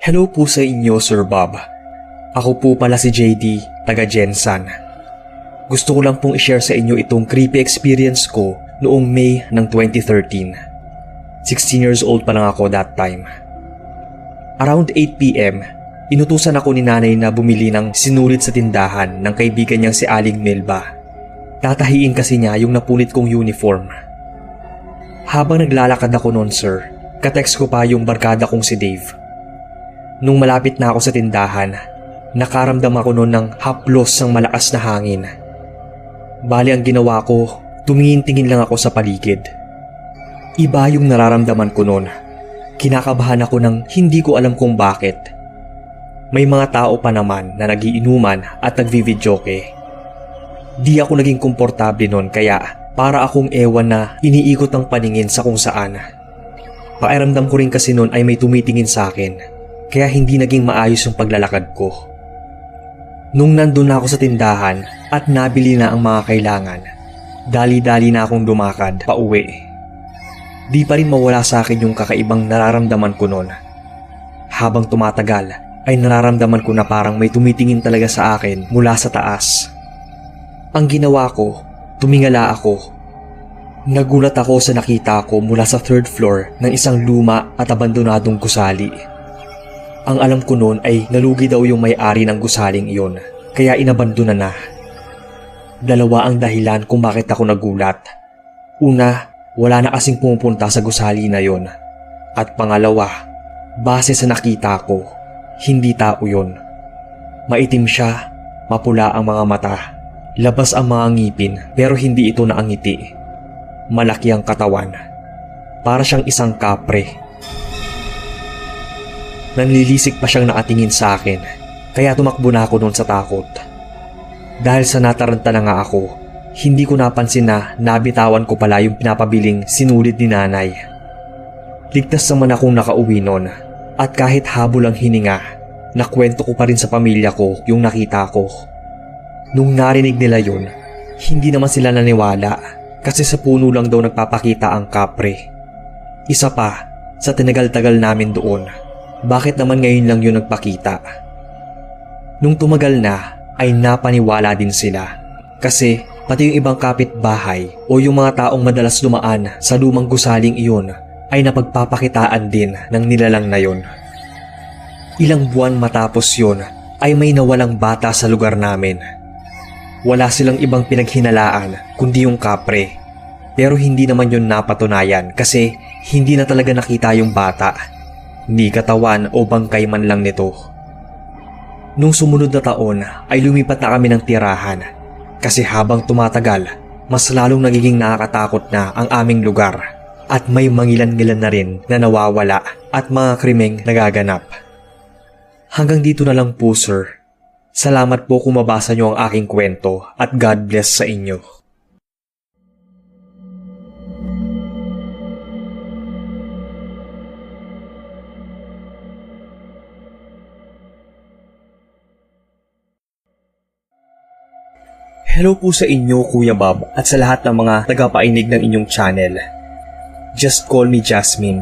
Hello po sa inyo, Sir Bob. Ako po pala si JD, taga Jensan. Gusto ko lang pong i-share sa inyo itong creepy experience ko noong May ng 2013. 16 years old pa lang ako that time. Around 8 p.m., inutusan ako ni nanay na bumili ng sinulit sa tindahan ng kaibigan niyang si Aling Melba. Tatahiin kasi niya yung napunit kong uniform. Habang naglalakad ako noon, sir, katext ko pa yung barkada kong si Dave. Nung malapit na ako sa tindahan, nakaramdam ako noon ng haplos ng malakas na hangin. Bali ang ginawa ko, tumingin-tingin lang ako sa paligid. Iba yung nararamdaman ko noon. Kinakabahan ako ng hindi ko alam kung bakit. May mga tao pa naman na nagiinuman at nagvividyoke. Di ako naging komportable noon kaya para akong ewan na iniikot ang paningin sa kung saan. Pakiramdam ko rin kasi noon ay may tumitingin sa akin. Kaya hindi naging maayos yung paglalakad ko. Nung nandun na ako sa tindahan at nabili na ang mga kailangan, dali-dali na akong lumakad pauwi. Di pa rin mawala sa akin yung kakaibang nararamdaman ko noon. Habang tumatagal ay nararamdaman ko na parang may tumitingin talaga sa akin mula sa taas. Ang ginawa ko, tumingala ako. Nagulat ako sa nakita ko mula sa 3rd floor ng isang luma at abandonadong gusali. Ang alam ko noon ay nalugi daw yung may-ari ng gusaling iyon, kaya inabandona na. Dalawa ang dahilan kung bakit ako nagulat. Una, wala na kasing pumupunta sa gusali na yon. At pangalawa, base sa nakita ko, hindi tao yon. Maitim siya, mapula ang mga mata, labas ang mga ngipin pero hindi ito naangiti. Malaki ang katawan, para siyang isang kapre. Nanlilisik pa siyang nakatingin sa akin, kaya tumakbo na ako noon sa takot. Dahil sa nataranta na nga ako, hindi ko napansin na nabitawan ko pala yung pinapabiling sinulit ni nanay. Ligtas naman akong nakauwi noon, at kahit habol ang hininga, nakwento ko pa rin sa pamilya ko yung nakita ko. Nung narinig nila yun, hindi naman sila naniwala kasi sa puno lang daw nagpapakita ang kapre. Isa pa, sa tinagal-tagal namin doon, bakit naman ngayon lang yun nagpakita? Nung tumagal na ay napaniwala din sila kasi pati yung ibang kapitbahay o yung mga taong madalas dumaan sa lumang gusaling iyon ay napagpapakitaan din ng nilalang na yun. Ilang buwan matapos yun ay may nawalang bata sa lugar namin. Wala silang ibang pinaghinalaan kundi yung kapre, pero hindi naman yun napatunayan kasi hindi na talaga nakita yung bata. Ni katawan o bangkay man lang nito. Nung sumunod na taon ay lumipat na kami ng tirahan kasi habang tumatagal, mas lalong nagiging nakakatakot na ang aming lugar at may mangilan-ngilan na rin na nawawala at mga krimeng nagaganap. Hanggang dito na lang po, sir. Salamat po kung mabasa niyo ang aking kwento at God bless sa inyo. Hello po sa inyo, Kuya Bob, at sa lahat ng mga tagapainig ng inyong channel. Just call me Jasmine.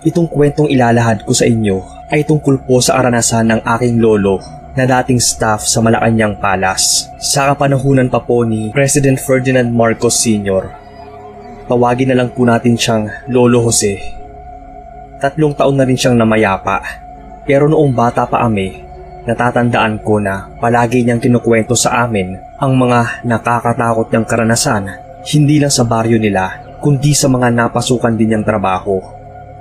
Itong kwentong ilalahad ko sa inyo ay tungkol po sa karanasan ng aking lolo na dating staff sa Malacanang Palace sa kapanahunan pa po ni President Ferdinand Marcos Sr. Tawagin na lang po natin siyang Lolo Jose. 3 taon na rin siyang namayapa, pero noong bata pa kami, natatandaan ko na palagi niyang kinukwento sa amin ang mga nakakatakot niyang karanasan, hindi lang sa baryo nila, kundi sa mga napasukan din niyang trabaho.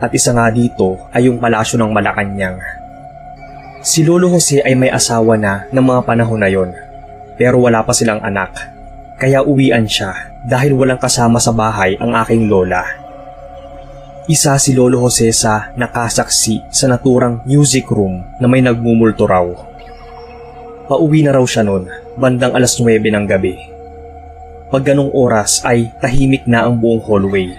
At isa nga dito ay yung palasyo ng Malacanang. Si Lolo Jose ay may asawa na ng mga panahon na yon, pero wala pa silang anak. Kaya uwian siya dahil walang kasama sa bahay ang aking lola. Isa si Lolo Jose sa nakasaksi sa naturang music room na may nagmumulto raw. Pauwi na raw siya noon, bandang 9:00 ng gabi. Pag ganong oras ay tahimik na ang buong hallway.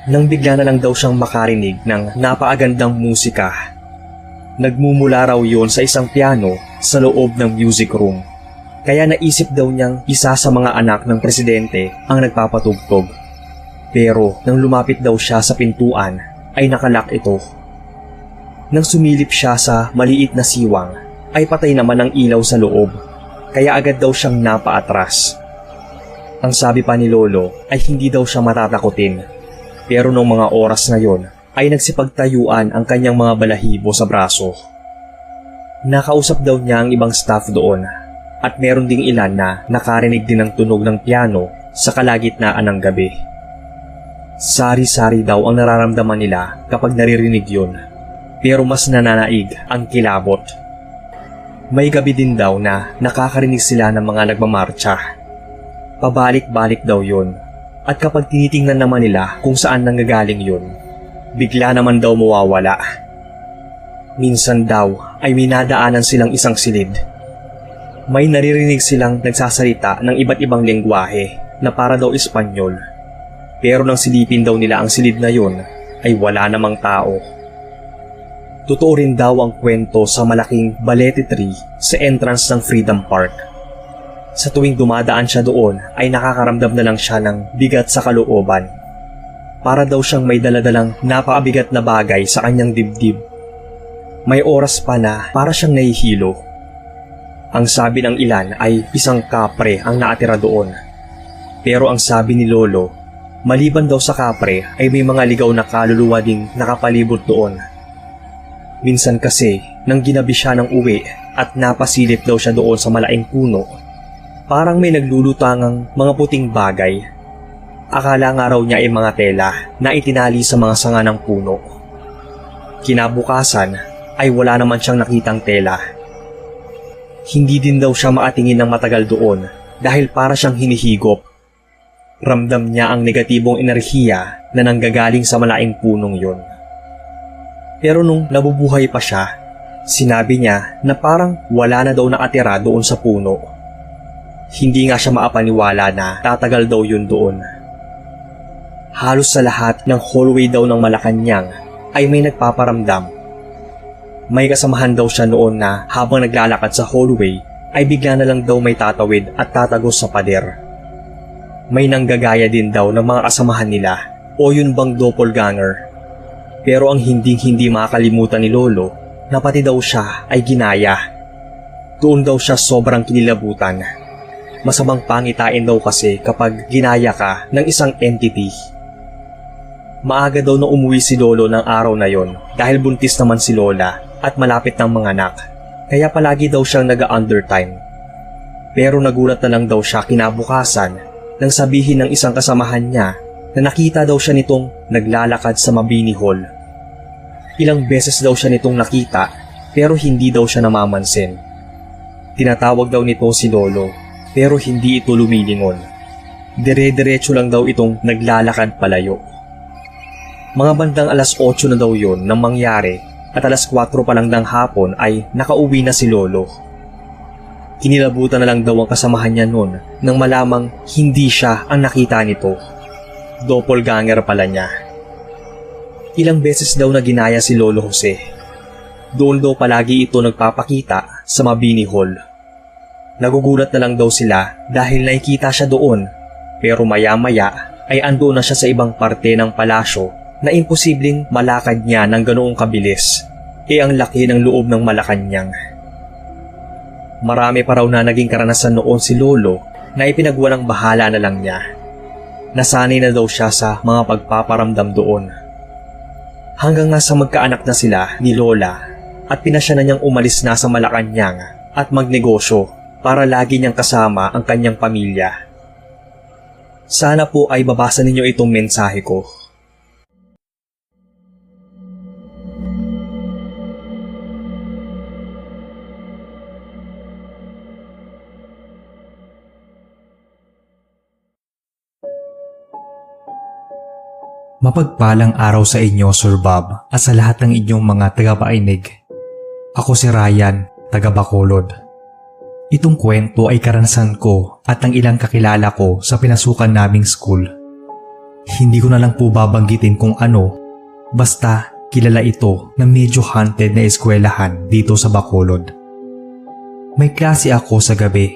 Nang bigla na lang daw siyang makarinig ng napaagandang musika. Nagmumula raw yon sa isang piano sa loob ng music room. Kaya naisip daw niyang isa sa mga anak ng presidente ang nagpapatugtog. Pero nang lumapit daw siya sa pintuan ay nakalak ito. Nang sumilip siya sa maliit na siwang, ay patay naman ang ilaw sa loob, kaya agad daw siyang napaatras. Ang sabi pa ni Lolo ay hindi daw siya matatakutin, pero noong mga oras na yon ay nagsipagtayuan ang kanyang mga balahibo sa braso. Nakausap daw niya ang ibang staff doon at meron ding ilan na nakarinig din ng tunog ng piano sa kalagitnaan ng gabi. Sari-sari daw ang nararamdaman nila kapag naririnig yun, pero mas nananaig ang kilabot. May gabi din daw na nakakarinig sila ng mga nagmamarcha. Pabalik-balik daw yun, at kapag tinitingnan naman nila kung saan nanggagaling yun, bigla naman daw mawawala. Minsan daw ay minadaanan silang isang silid. May naririnig silang nagsasalita ng iba't ibang lengguwahe na para daw Espanyol. Pero nang silipin daw nila ang silid na yun, ay wala namang tao. Totoo rin daw ang kwento sa malaking balete tree sa entrance ng Freedom Park. Sa tuwing dumadaan siya doon ay nakakaramdam na lang siya ng bigat sa kalooban. Para daw siyang may daladalang napakabigat na bagay sa kanyang dibdib. May oras pa na para siyang nahihilo. Ang sabi ng ilan ay isang kapre ang naatira doon. Pero ang sabi ni Lolo, maliban daw sa kapre ay may mga ligaw na kaluluwa ding nakapalibot doon. Minsan kasi, nang ginabi siya ng uwi at napasilip daw siya doon sa malaking puno, parang may naglulutangang mga puting bagay. Akala nga raw niya ay mga tela na itinali sa mga sanga ng puno. Kinabukasan ay wala naman siyang nakitang tela. Hindi din daw siya makatingin ng matagal doon dahil para siyang hinihigop. Ramdam niya ang negatibong enerhiya na nanggagaling sa malaking punong yun. Pero nung nabubuhay pa siya, sinabi niya na parang wala na daw nakatira doon sa puno. Hindi nga siya maapaniwala na tatagal daw yun doon. Halos sa lahat ng hallway daw ng Malacanang ay may nagpaparamdam. May kasamahan daw siya noon na habang naglalakad sa hallway ay bigla na lang daw may tatawid at tatagos sa pader. May nanggagaya din daw ng mga kasamahan nila o yun bang doppelganger. Pero ang hindi makakalimutan ni Lolo na pati daw siya ay ginaya. Doon daw siya sobrang kinilabutan. Masamang pangitain daw kasi kapag ginaya ka ng isang entity. Maaga daw na umuwi si Lolo ng araw na yon dahil buntis naman si Lola at malapit ng mga anak. Kaya palagi daw siyang nag-undertime. Pero nagulat na lang daw siya kinabukasan nang sabihin ng isang kasamahan niya na nakita daw siya nitong naglalakad sa Mabini Hall. Ilang beses daw siya nitong nakita pero hindi daw siya namamansin. Tinatawag daw nito si Lolo pero hindi ito lumilingon. Dire-diretso lang daw itong naglalakad palayo. Mga bandang alas 8 na daw yon nang mangyari at alas 4 pa lang ng hapon ay nakauwi na si Lolo. Kinilabutan na lang daw ang kasamahan niya noon nang malamang hindi siya ang nakita nito. Doppelganger pala niya. Ilang beses daw na ginaya si Lolo Jose. Doon daw palagi ito nagpapakita sa Mabini Hall. Nagugulat na lang daw sila dahil nakikita siya doon, pero maya-maya ay andoon na siya sa ibang parte ng palasyo na imposibleng malakad niya ng ganoong kabilis, ang laki ng loob ng Malacanang. Marami pa raw na naging karanasan noon si Lolo na ipinagwalang bahala na lang niya. Nasanay na daw siya sa mga pagpaparamdam doon. Hanggang nga sa magkaanak na sila ni Lola at pinasya na niyang umalis na sa Malacanang at magnegosyo para lagi niyang kasama ang kanyang pamilya. Sana po ay babasa ninyo itong mensahe ko. Mapagpalang araw sa inyo, Sir Bob, at sa lahat ng inyong mga tagapainig. Ako si Ryan, taga Bacolod. Itong kwento ay karanasan ko at ng ilang kakilala ko sa pinasukan naming school. Hindi ko na lang po babanggitin kung ano, basta kilala ito na medyo haunted na eskwelahan dito sa Bacolod. May klase ako sa gabi.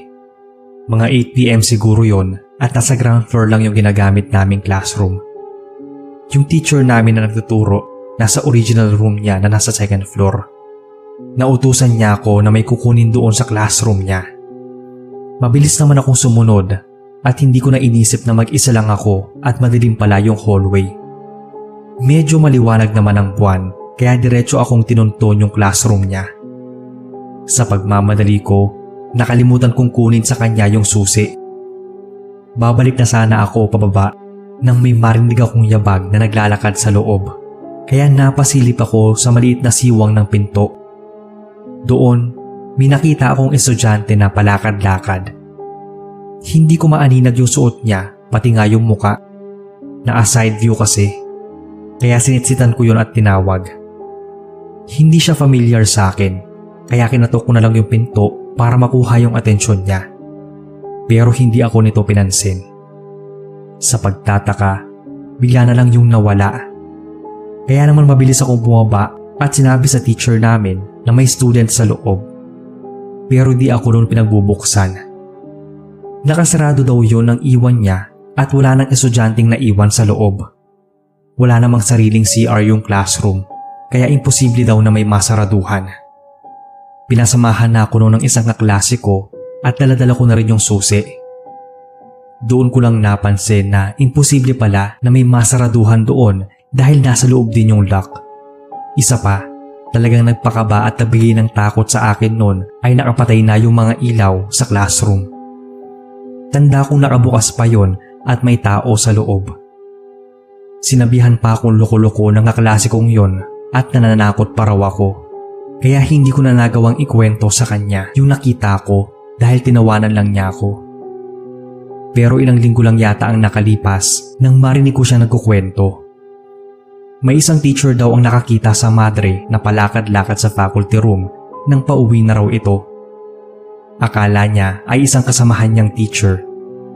Mga 8 PM siguro yon at nasa ground floor lang yung ginagamit naming classroom. Yung teacher namin na nagtuturo nasa original room niya na nasa second floor. Nautusan niya ako na may kukunin doon sa classroom niya. Mabilis naman akong sumunod at hindi ko na inisip na mag-isa lang ako at madilim pala yung hallway. Medyo maliwanag naman ang buwan kaya diretso akong tinunton yung classroom niya. Sa pagmamadali ko, nakalimutan kong kunin sa kanya yung susi. Babalik na sana ako pababa nang may marinig akong yabag na naglalakad sa loob. Kaya napasilip ako sa maliit na siwang ng pinto. Doon, may nakita akong estudyante na palakad-lakad. Hindi ko maaninag yung suot niya, pati nga yung muka. Na-side view kasi. Kaya sinitsitan ko yun at tinawag. Hindi siya familiar sa akin, kaya kinatok ko na lang yung pinto para makuha yung atensyon niya. Pero hindi ako nito pinansin. Sa pagtataka, bigla na lang yung nawala. Kaya naman mabilis akong bumaba at sinabi sa teacher namin na may student sa loob. Pero di ako noon pinagbubuksan. Nakasarado daw yun ang iwan niya at wala nang estudyanteng naiwan sa loob. Wala namang sariling CR yung classroom, kaya imposible daw na may masaraduhan. Pinasamahan na ako noon ng isang kaklase ko at daladala ko na rin yung susi. Doon ko lang napansin na imposible pala na may masaraduhan doon dahil nasa loob din yung lock. Isa pa, talagang nagpakaba at nabigay ng takot sa akin noon ay nakapatay na yung mga ilaw sa classroom. Tanda kong nakabukas pa yon at may tao sa loob. Sinabihan pa akong loko-loko ng kaklase kong yon at nananakot pa raw ako. Kaya hindi ko na nagawang ikwento sa kanya yung nakita ko dahil tinawanan lang niya ako. Pero ilang linggo lang yata ang nakalipas nang marinig ko siya nagkukwento. May isang teacher daw ang nakakita sa madre na palakad-lakad sa faculty room nang pauwi na raw ito. Akala niya ay isang kasamahan niyang teacher,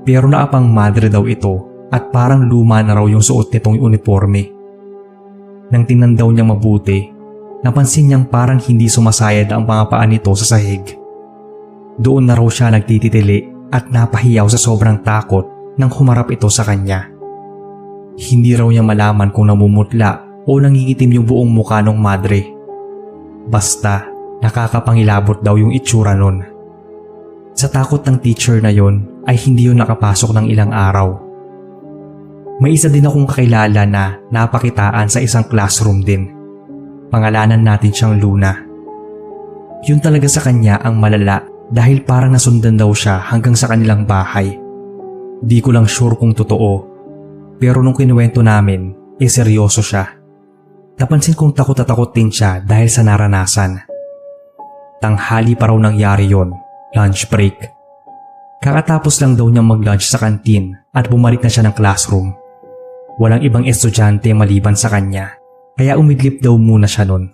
pero naapang madre daw ito at parang luma na raw yung suot nitong uniforme. Nang tingnan daw niyang mabuti, napansin niyang parang hindi sumasayad ang mga paa nito sa sahig. Doon na raw siya nagtititili at napahiyaw sa sobrang takot nang humarap ito sa kanya. Hindi raw niya malaman kung namumutla o nangingitim yung buong mukha ng madre. Basta, nakakapangilabot daw yung itsura nun. Sa takot ng teacher na yon ay hindi yun nakapasok ng ilang araw. May isa din akong kakilala na napakitaan sa isang classroom din. Pangalanan natin siyang Luna. Yun talaga sa kanya ang malala dahil parang nasundan daw siya hanggang sa kanilang bahay. Di ko lang sure kung totoo. Pero nung kinuwento namin, seryoso siya. Napansin kong takot at takot din siya dahil sa naranasan. Tanghali pa raw nangyari yon, lunch break. Kakatapos lang daw niyang mag-lunch sa kantin at bumalik na siya ng classroom. Walang ibang estudyante maliban sa kanya, kaya umidlip daw muna siya nun.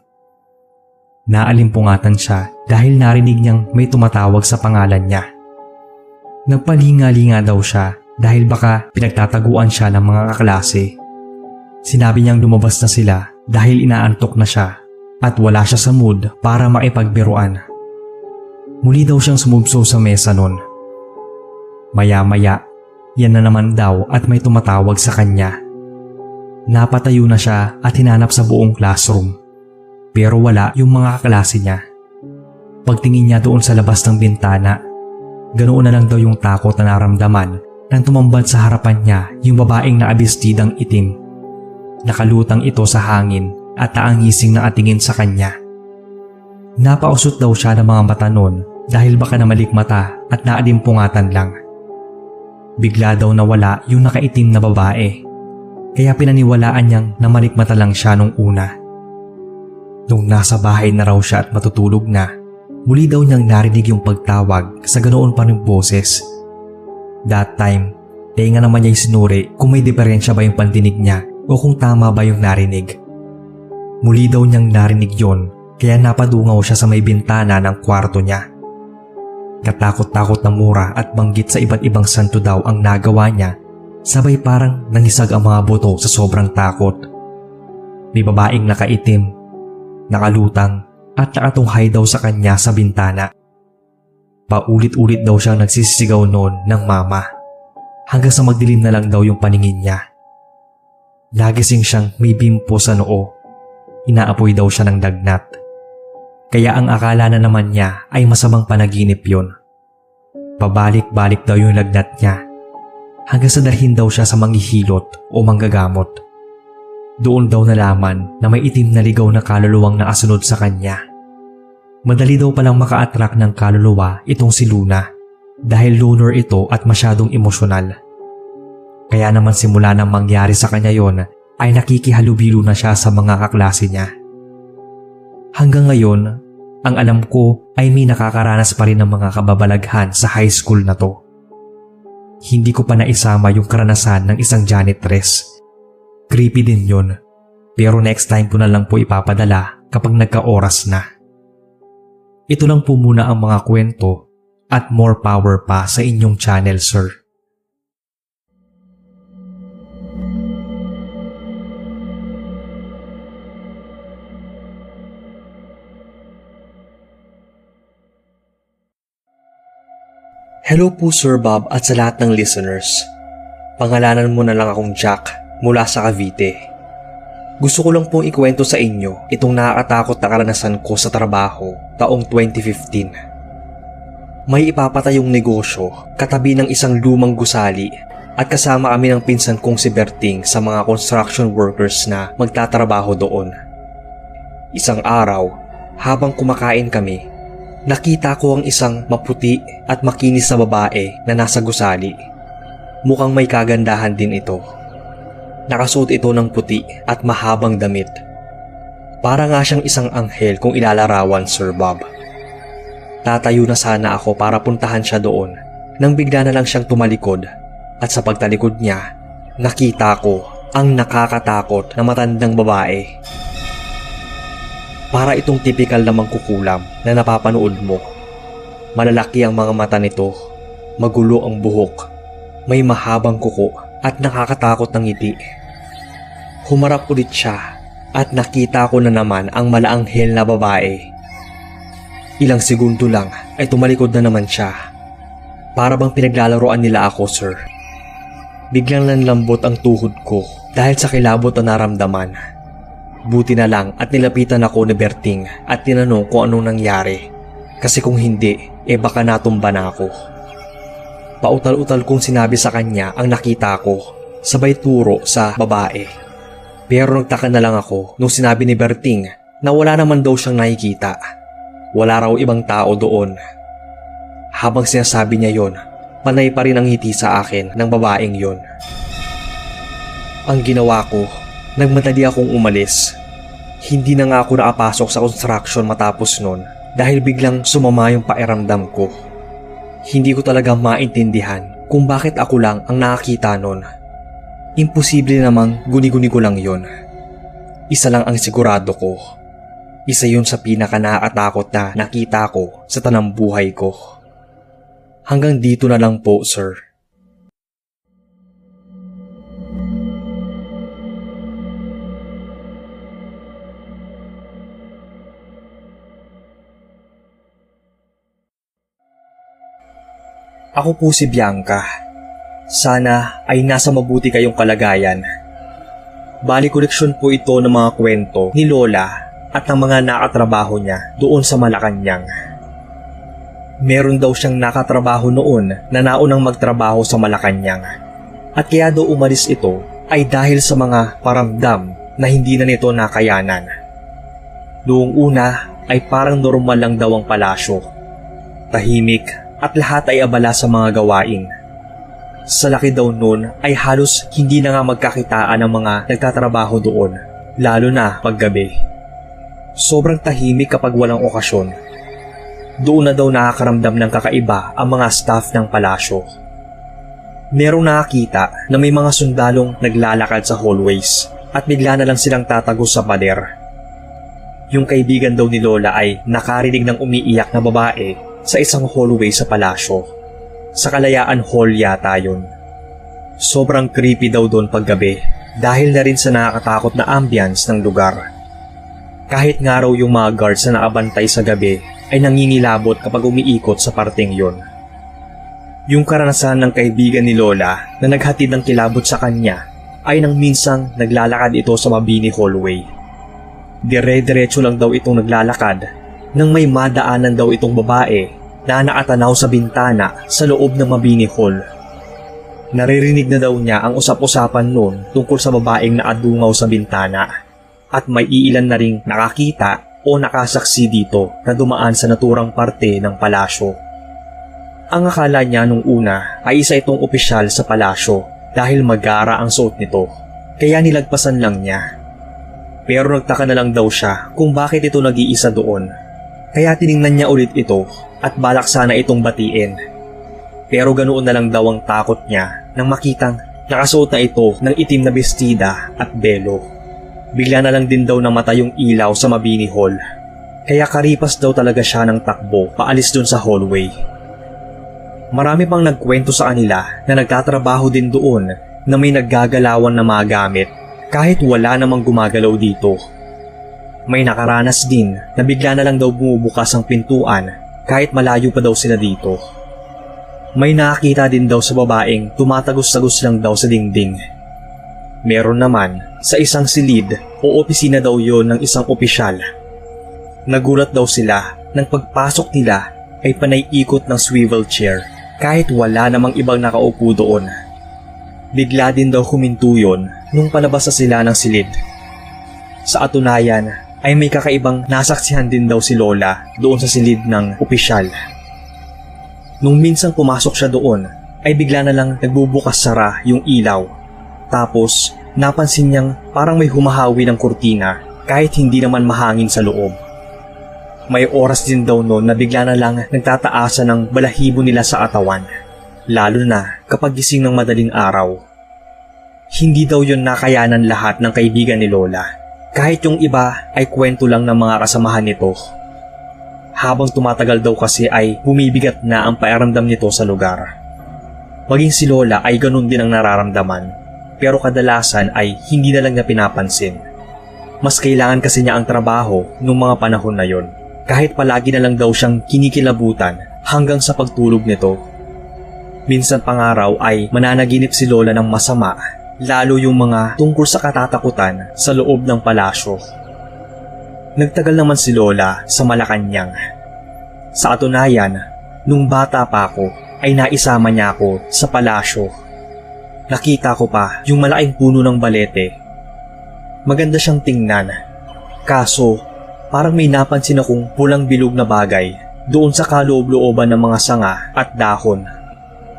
Naalimpungatan siya dahil narinig niyang may tumatawag sa pangalan niya. Nagpalinga-linga daw siya dahil baka pinagtataguan siya ng mga kaklase. Sinabi niyang lumabas na sila dahil inaantok na siya at wala siya sa mood para makipagbiruan. Muli daw siyang sumubso sa mesa nun. Maya-maya, yan na naman daw at may tumatawag sa kanya. Napatayo na siya at hinanap sa buong classroom. Pero wala yung mga kaklase niya. Pagtingin niya doon sa labas ng bintana, ganoon na lang daw yung takot na naramdaman nang tumambad sa harapan niya yung babaeng naabistidang itim. Nakalutang ito sa hangin at naangising na atingin sa kanya. Napausot daw siya ng mga mata nun dahil baka namalik mata at naalimpungatan lang. Bigla daw nawala yung nakaitim na babae, kaya pinaniwalaan niyang namalikmata lang siya nung una. Nung nasa bahay na raw siya at matutulog na, muli daw niyang narinig yung pagtawag sa ganoon pa ng boses. That time, tenga naman niya isinuri kung may diferensya ba yung pandinig niya o kung tama ba yung narinig. Muli daw niyang narinig yon, kaya napadungaw siya sa may bintana ng kwarto niya. Katakot-takot na mura at banggit sa iba't ibang santo daw ang nagawa niya, sabay parang nangisag ang mga buto sa sobrang takot. May babaeng nakaitim, nakalutang at nakatunghay daw sa kanya sa bintana. Paulit-ulit daw siyang nagsisisigaw noon ng mama, hanggang sa magdilim na lang daw yung paningin niya. Nagising siyang may bimpo sa noo inaapoy daw siya ng dagnat. Kaya ang akala na naman niya ay masamang panaginip yun. Pabalik-balik daw yung lagnat niya hanggang sa dalhin daw siya sa manghihilot o manggagamot. Doon daw nalaman na may itim na ligaw na kaluluwang nakasunod sa kanya. Madali daw palang maka-attract ng kaluluwa itong si Luna dahil lunar ito at masyadong emosyonal. Kaya naman simula nang mangyari sa kanya yon ay nakikihalubilo na siya sa mga kaklase niya. Hanggang ngayon, ang alam ko ay may nakakaranas pa rin ng mga kababalaghan sa high school na to. Hindi ko pa naisama yung karanasan ng isang janitress. Creepy din yun, pero next time ko na lang po ipapadala kapag nagka-oras na. Ito lang po muna ang mga kwento at more power pa sa inyong channel, sir. Hello po Sir Bob at sa lahat ng listeners. Pangalanan mo na lang akong Jack mula sa Cavite. Gusto ko lang pong ikwento sa inyo itong nakakatakot na karanasan ko sa trabaho taong 2015. May ipapatayong negosyo katabi ng isang lumang gusali at kasama kami ng pinsan kong si Berting sa mga construction workers na magtatrabaho doon. Isang araw, habang kumakain kami, nakita ko ang isang maputi at makinis na babae na nasa gusali. Mukhang may kagandahan din ito. Nakasuot ito ng puti at mahabang damit. Para nga siyang isang anghel kung ilalarawan, Sir Bob. Tatayo na sana ako para puntahan siya doon nang bigla na lang siyang tumalikod at sa pagtalikod niya, nakita ko ang nakakatakot na matandang babae. Para itong tipikal na mangkukulam na napapanood mo. Malalaki ang mga mata nito, magulo ang buhok, may mahabang kuko at nakakatakot ng ngiti. Humarap ulit siya at nakita ko na naman ang malaanghel na babae. Ilang segundo lang ay tumalikod na naman siya. Para bang pinaglalaroan nila ako, sir. Biglang nanlambot ang tuhod ko dahil sa kilabot na naramdaman. Buti na lang at nilapitan ako ni Berting at tinanong kung anong nangyari. Kasi kung hindi, baka natumba na ako. Pautal-utal kong sinabi sa kanya ang nakita ko, sabay turo sa babae. Pero nagtaka na lang ako nung sinabi ni Berting na wala naman daw siyang nakikita. Wala raw ibang tao doon. Habang sinasabi niya yon, panay pa rin ang ngiti sa akin ng babaeng yon. Ang ginawa ko, nagmadali akong umalis. Hindi na nga ako nakapasok sa construction matapos nun dahil biglang sumama yung pakiramdam ko. Hindi ko talaga maintindihan kung bakit ako lang ang nakakita nun. Imposible namang guni-guni ko lang yun. Isa lang ang sigurado ko. Isa yun sa pinaka nakakatakot na nakita ko sa tanang buhay ko. Hanggang dito na lang po, sir. Ako po si Bianca. Sana ay nasa mabuti kayong kalagayan. Bali koleksyon po ito ng mga kwento ni Lola at ng mga nakatrabaho niya doon sa Malacanang. Meron daw siyang nakatrabaho noon na naunang magtrabaho sa Malacanang. At kaya daw umalis ito ay dahil sa mga paramdam na hindi na nito nakayanan. Noong una ay parang normal lang daw ang palasyo. Tahimik at lahat ay abala sa mga gawain. Sa laki daw noon ay halos hindi na nga magkakitaan ang mga nagtatrabaho doon, lalo na paggabi. Sobrang tahimik kapag walang okasyon. Doon na daw nakakaramdam ng kakaiba ang mga staff ng palasyo. Merong nakakita na may mga sundalong naglalakad sa hallways at bigla na lang silang tatago sa pader. Yung kaibigan daw ni Lola ay nakarinig ng umiiyak na babae sa isang hallway sa palasyo. Sa Kalayaan Hall yata yun. Sobrang creepy daw doon paggabi dahil na rin sa nakakatakot na ambience ng lugar. Kahit nga raw yung mga guards na nakabantay sa gabi ay nangingilabot kapag umiikot sa parteng yon. Yung karanasan ng kaibigan ni Lola na naghatid ng kilabot sa kanya ay nang minsang naglalakad ito sa mabini hallway. Dire-diretso lang daw itong naglalakad nang may madaanan daw itong babae na nakatanaw sa bintana sa loob ng Mabini Hall. Naririnig na daw niya ang usap-usapan noon tungkol sa babaeng naadungaw sa bintana at may iilan na ring nakakita o nakasaksi dito na dumaan sa naturang parte ng palasyo. Ang akala niya nung una ay isa itong opisyal sa palasyo dahil magara ang suot nito, kaya nilagpasan lang niya. Pero nagtaka na lang daw siya kung bakit ito nag-iisa doon. Kaya tiningnan niya ulit ito at balak sana itong batiin. Pero ganoon na lang daw ang takot niya nang makitang nakasuot na ito ng itim na bestida at belo. Bigla na lang din daw namatay yung ilaw sa Mabini Hall. Kaya karipas daw talaga siya ng takbo paalis dun sa hallway. Marami pang nagkwento sa kanila na nagtatrabaho din doon na may naggagalawan na mga gamit kahit wala namang gumagalaw dito. May nakaranas din na bigla na lang daw bumubukas ang pintuan kahit malayo pa daw sila dito. May nakakita din daw sa babaeng tumatagos-tagos lang daw sa dingding. Meron naman sa isang silid o opisina daw yon ng isang opisyal. Nagulat daw sila nang pagpasok nila ay panay-ikot ng swivel chair kahit wala namang ibang nakaupo doon. Bigla din daw huminto yun nung palabas na sila ng silid. Sa atunayan ay may kakaibang nasaksihan din daw si Lola doon sa silid ng opisyal. Nung minsang pumasok siya doon ay bigla na lang nagbubukas-sara yung ilaw. Tapos napansin niyang parang may humahawi ng kurtina kahit hindi naman mahangin sa loob. May oras din daw noon na bigla na lang nagtataasan ng balahibo nila sa atawan, lalo na kapag gising ng madaling araw. Hindi daw yun nakayanan lahat ng kaibigan ni Lola, kahit yung iba ay kwento lang ng mga kasamahan nito. Habang tumatagal daw kasi ay bumibigat na ang pakiramdam nito sa lugar. Maging si Lola ay ganun din ang nararamdaman, pero kadalasan ay hindi na lang niya pinapansin. Mas kailangan kasi niya ang trabaho nung mga panahon na yon, kahit palagi na lang daw siyang kinikilabutan hanggang sa pagtulog nito. Minsan pangaraw ay mananaginip si Lola ng masama, lalo yung mga tungkol sa katatakutan sa loob ng palasyo. Nagtagal naman si Lola sa Malacanang. Sa atunayan, nung bata pa ako ay naisama niya ako sa palasyo. Nakita ko pa yung malaking puno ng balete. Maganda siyang tingnan. Kaso, parang may napansin akong pulang bilog na bagay doon sa kaloob-looban ng mga sanga at dahon.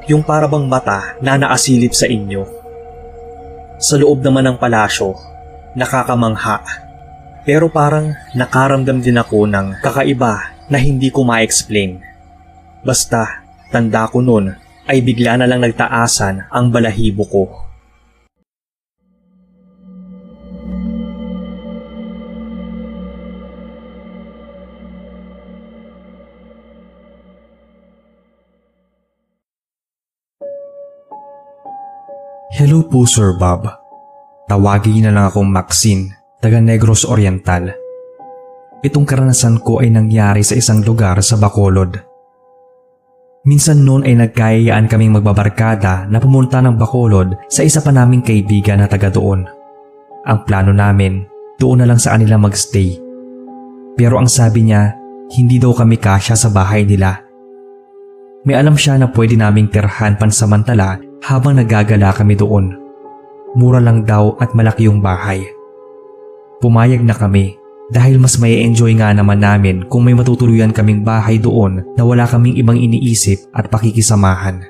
Yung parabang mata na naasilip sa inyo. Sa loob naman ng palasyo, nakakamangha. Pero parang nakaramdam din ako ng kakaiba na hindi ko ma-explain. Basta, tanda ko nun ay bigla na lang nagtaasan ang balahibo ko. Hello po Sir Bob. Tawagin na lang akong Maxine, taga Negros Oriental. Itong karanasan ko ay nangyari sa isang lugar sa Bacolod. Minsan noon ay nagkayayaan kaming magbabarkada na pumunta ng Bacolod sa isa pa naming kaibigan na taga doon. Ang plano namin, doon na lang sa kanila magstay. Pero ang sabi niya, hindi daw kami kasya sa bahay nila. May alam siya na pwede naming tirhan pansamantala habang nagagala kami doon. Mura lang daw at malaki yung bahay. Pumayag na kami dahil mas may enjoy nga naman namin kung may matutuluyan kaming bahay doon na wala kaming ibang iniisip at pakikisamahan.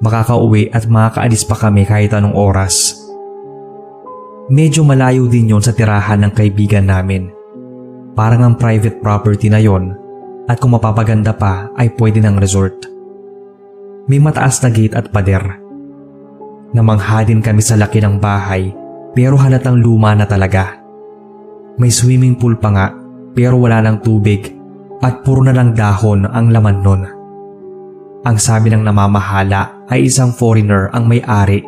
Makakauwi at makakaalis pa kami kahit anong oras. Medyo malayo din yon sa tirahan ng kaibigan namin. Parang ang private property na yon at kung mapapaganda pa ay pwede ng resort. May mataas na gate at pader. Namangha din kami sa laki ng bahay pero halatang luma na talaga. May swimming pool pa nga pero wala ng tubig at puro na lang dahon ang laman nun. Ang sabi ng namamahala ay isang foreigner ang may-ari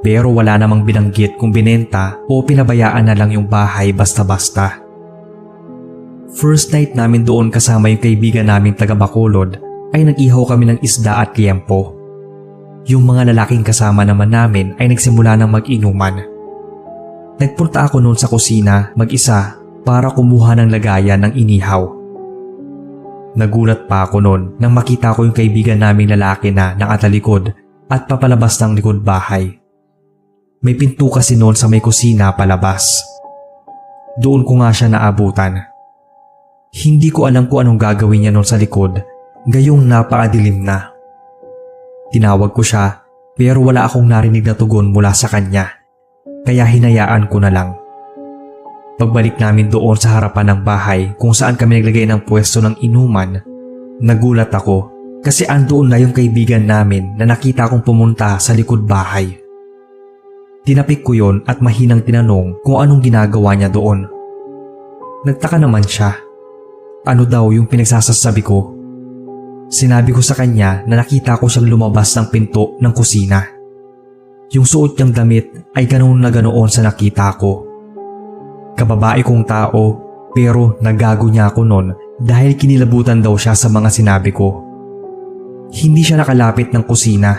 pero wala namang binanggit kung binenta o pinabayaan na lang yung bahay basta-basta. First night namin doon kasama yung kaibigan naming taga Bacolod ay nag-ihaw kami ng isda at liempo. Yung mga lalaking kasama naman namin ay nagsimula ng mag-inuman. Nagpunta ako noon sa kusina mag-isa para kumuha ng lagayan ng inihaw. Nagulat pa ako noon nang makita ko yung kaibigan naming lalaki na nakatalikod at papalabas ng likod bahay. May pinto kasi noon sa may kusina palabas. Doon ko nga siya naabutan. Hindi ko alam kung anong gagawin niya noon sa likod, gayong napakadilim na. Tinawag ko siya pero wala akong narinig na tugon mula sa kanya, kaya hinayaan ko na lang. Pagbalik namin doon sa harapan ng bahay kung saan kami naglagay ng pwesto ng inuman, nagulat ako kasi andoon na yung kaibigan namin na nakita kong pumunta sa likod bahay. Tinapik ko yon at mahinang tinanong kung anong ginagawa niya doon. Nagtaka naman siya. Ano daw yung pinagsasasabi ko? Sinabi ko sa kanya na nakita ko siyang lumabas ng pinto ng kusina. Yung suot niyang damit ay ganoon na ganoon sa nakita ko. Kababae kong tao pero nagago niya ako noon dahil kinilabutan daw siya sa mga sinabi ko. Hindi siya nakalapit ng kusina.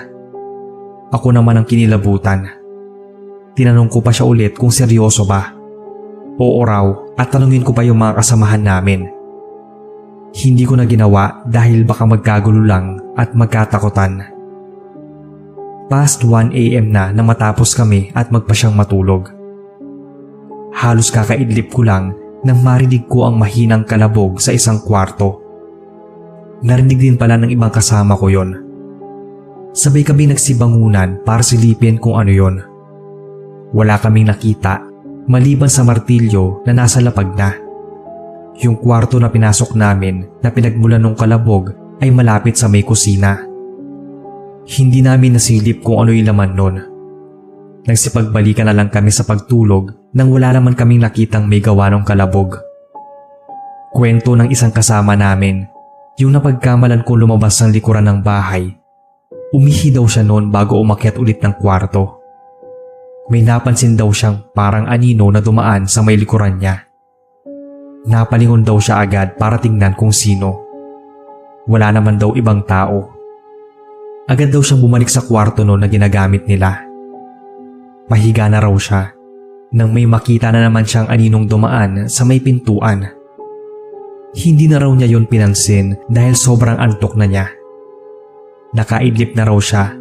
Ako naman ang kinilabutan. Tinanong ko pa siya ulit kung seryoso ba. Oo raw at tanungin ko pa yung mga kasamahan namin. Hindi ko na ginawa dahil baka magkagulo lang at magkatakutan. Past 1 AM na matapos kami at magpasyang matulog. Halos kakaidlip ko lang nang marinig ko ang mahinang kalabog sa isang kwarto. Narinig din pala ng ibang kasama ko yon. Sabay kami nagsibangunan para silipin kung ano yon. Wala kaming nakita maliban sa martilyo na nasa lapag na. Yung kwarto na pinasok namin na pinagmulan ng kalabog ay malapit sa may kusina. Hindi namin nasilip kung ano yung laman nun. Nagsipagbalikan na lang kami sa pagtulog nang wala naman kaming nakitang may gawa ng kalabog. Kwento ng isang kasama namin, yung napagkamalan kong lumabas ng likuran ng bahay. Umihi daw siya noon bago umakyat ulit ng kwarto. May napansin daw siyang parang anino na dumaan sa may likuran niya. Napalingon daw siya agad para tingnan kung sino. Wala naman daw ibang tao. Agad daw siyang bumalik sa kwarto noon na ginagamit nila. Pahiga na raw siya nang may makita na naman siyang aninong dumaan sa may pintuan. Hindi na raw niya yon pinansin dahil sobrang antok na niya. Nakaidlip na raw siya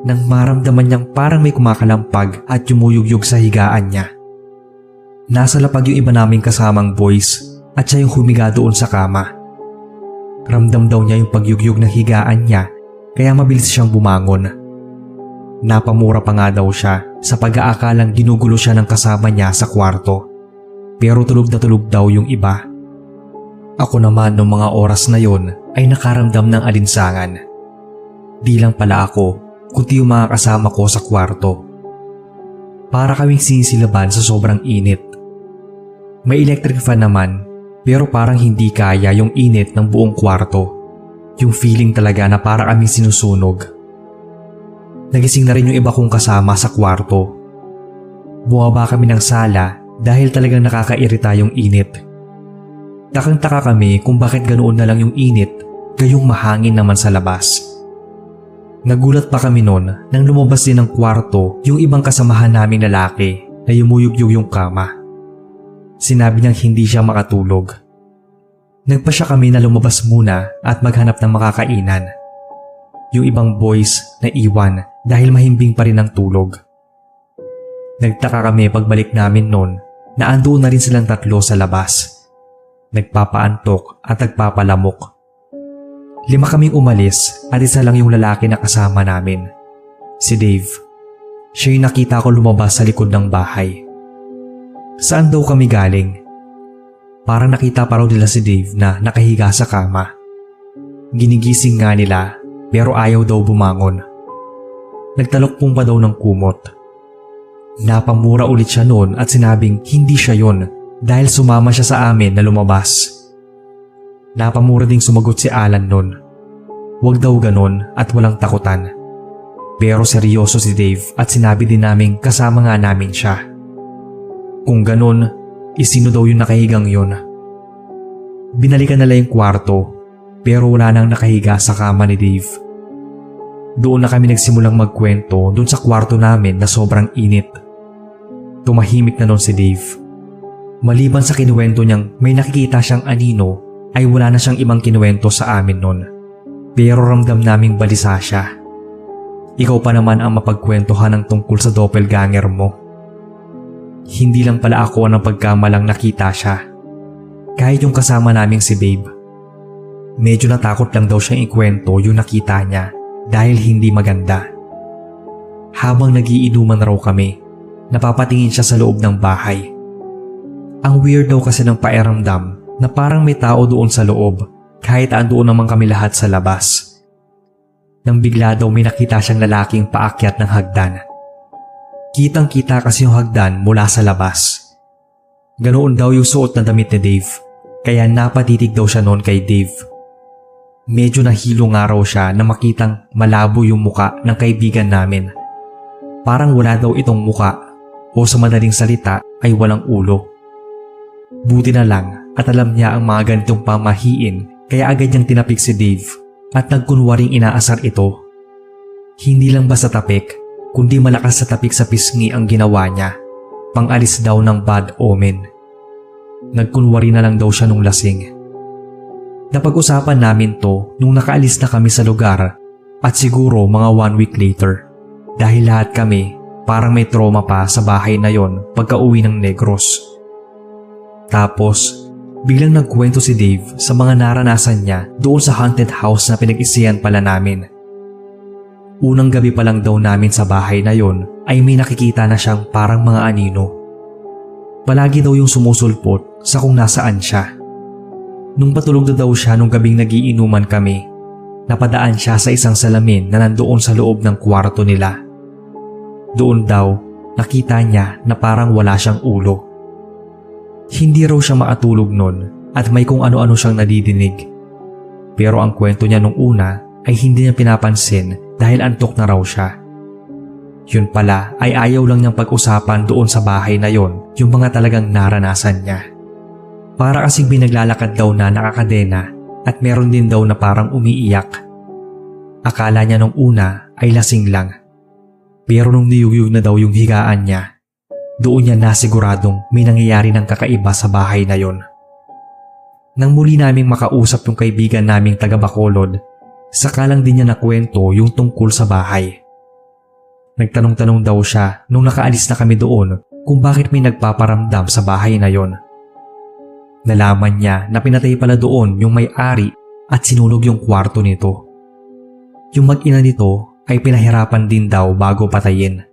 nang maramdaman niyang parang may kumakalampag at yumuyugyug sa higaan niya. Nasa lapag yung iba naming kasamang boys at siya yung humiga doon sa kama. Ramdam daw niya yung pagyugyug ng higaan niya kaya mabilis siyang bumangon. Napamura pa nga daw siya sa pag-aakalang ginugulo siya ng kasama niya sa kwarto. Pero tulog na tulog daw yung iba. Ako naman noong mga oras na yon ay nakaramdam ng alinsangan. Di lang pala ako, kundi yung mga kasama ko sa kwarto. Para kaming sinisilaban sa sobrang init. May electric fan naman pero parang hindi kaya yung init ng buong kwarto. Yung feeling talaga na para kaming sinusunog. Nagising na rin yung iba kong kasama sa kwarto. Bumaba kami ng sala dahil talagang nakakairita yung init. Takang-taka kami kung bakit ganoon na lang yung init gayong mahangin naman sa labas. Nagulat pa kami noon nang lumabas din ng kwarto yung ibang kasamahan naming lalaki na yumuyugyug yung kama. Sinabi niyang hindi siya makatulog. Nagpasya kami na lumabas muna at maghanap ng makakainan. Yung ibang boys na iwan dahil mahimbing pa rin ang tulog. Nagtaka kami pagbalik namin noon na andoon na rin silang tatlo sa labas. Nagpapaantok at nagpapalamok. 5 kaming umalis at isa lang yung lalaki na kasama namin. Si Dave. Siya yung nakita ko lumabas sa likod ng bahay. Saan daw kami galing? Parang nakita pa raw nila si Dave na nakahiga sa kama. Ginigising nga nila pero ayaw daw bumangon. Nagtalokpong pa daw ng kumot. Napamura ulit siya noon at sinabing hindi siya yon dahil sumama siya sa amin na lumabas. Napamura ding sumagot si Alan noon. Huwag daw ganon at walang takutan. Pero seryoso si Dave at sinabi din naming kasama nga namin siya. Kung ganon, isino daw yung nakahigang yon. Binalikan nila yung kwarto pero wala nang nakahiga sa kama ni Dave. Doon na kami nagsimulang magkwento doon sa kwarto namin na sobrang init. Tumahimik na noon si Dave. Maliban sa kinuwento niyang may nakikita siyang anino, ay wala na siyang ibang kinuwento sa amin nun. Pero ramdam naming balisa siya. Ikaw pa naman ang mapagkwentuhan ng tungkol sa doppelganger mo. Hindi lang pala ako ang pagkamalang nakita siya. Kahit yung kasama naming si Babe. Medyo natakot lang daw siyang ikwento yung nakita niya dahil hindi maganda. Habang nagiinuman raw kami, napapatingin siya sa loob ng bahay. Ang weird daw kasi ng pakiramdam na parang may tao doon sa loob kahit andoon naman kami lahat sa labas. Nang bigla daw may nakita siyang lalaking paakyat ng hagdan. Kitang-kita kasi yung hagdan mula sa labas. Ganoon daw yung suot na damit ni Dave, kaya napatitig daw siya noon kay Dave. Medyo nahilo nga raw siya na makitang malabo yung muka ng kaibigan namin. Parang wala daw itong muka o sa madaling salita ay walang ulo. Buti na lang at alam niya ang mga ganitong pamahiin kaya agad niyang tinapik si Dave at nagkunwaring inaasar ito. Hindi lang basta tapik, kundi malakas sa tapik sa pisngi ang ginawa niya. Pang-alis daw ng bad omen. Nagkunwari na lang daw siya nung lasing. Napag-usapan namin to nung nakaalis na kami sa lugar at siguro mga 1 week later. Dahil lahat kami parang may trauma pa sa bahay na yon pagka-uwi ng Negros. Tapos, biglang nagkwento si Dave sa mga naranasan niya doon sa haunted house na pinag-isihan pala namin. Unang gabi pa lang daw namin sa bahay na yon ay may nakikita na siyang parang mga anino. Palagi daw yung sumusulpot sa kung nasaan siya. Nung patulog na daw siya nung gabing nagiinuman kami, napadaan siya sa isang salamin na nandoon sa loob ng kwarto nila. Doon daw, nakita niya na parang wala siyang ulo. Hindi raw siya makatulog nun at may kung ano-ano siyang nadidinig. Pero ang kwento niya nung una ay hindi niya pinapansin dahil antok na raw siya. Yun pala ay ayaw lang niyang pag-usapan doon sa bahay na yon yung mga talagang naranasan niya. Para kasing binaglalakad daw na nakakadena at meron din daw na parang umiiyak. Akala niya nung una ay lasing lang. Pero nung niyuyug na daw yung higaan niya, doon niya nasiguradong may nangyayari ng kakaiba sa bahay na yon. Nang muli naming makausap yung kaibigan naming taga Bacolod, saka lang din niya nakwento yung tungkol sa bahay. Nagtanong-tanong daw siya nung nakaalis na kami doon kung bakit may nagpaparamdam sa bahay na yon. Nalaman niya na pinatay pala doon yung may-ari at sinunog yung kwarto nito. Yung mag-ina nito ay pinahirapan din daw bago patayin.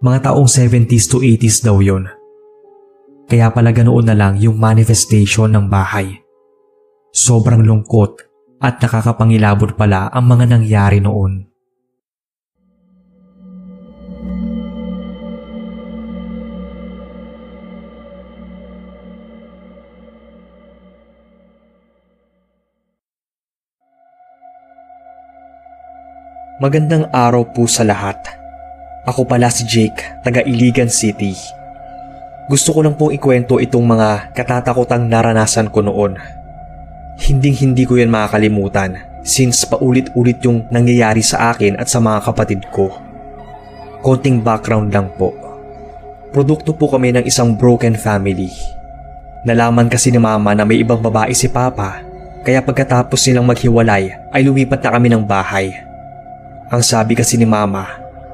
Mga taong 70s to 80s daw yon. Kaya pala ganoon na lang yung manifestation ng bahay. Sobrang lungkot at nakakapangilabot pala ang mga nangyari noon. Magandang araw po sa lahat. Ako pala si Jake, taga Iligan City. Gusto ko lang pong ikwento itong mga katatakutang naranasan ko noon. Hinding-hindi ko yan makakalimutan since paulit-ulit yung nangyayari sa akin at sa mga kapatid ko. Konting background lang po. Produkto po kami ng isang broken family. Nalaman kasi ni Mama na may ibang babae si Papa, kaya pagkatapos nilang maghiwalay ay lumipat na kami ng bahay. Ang sabi kasi ni Mama,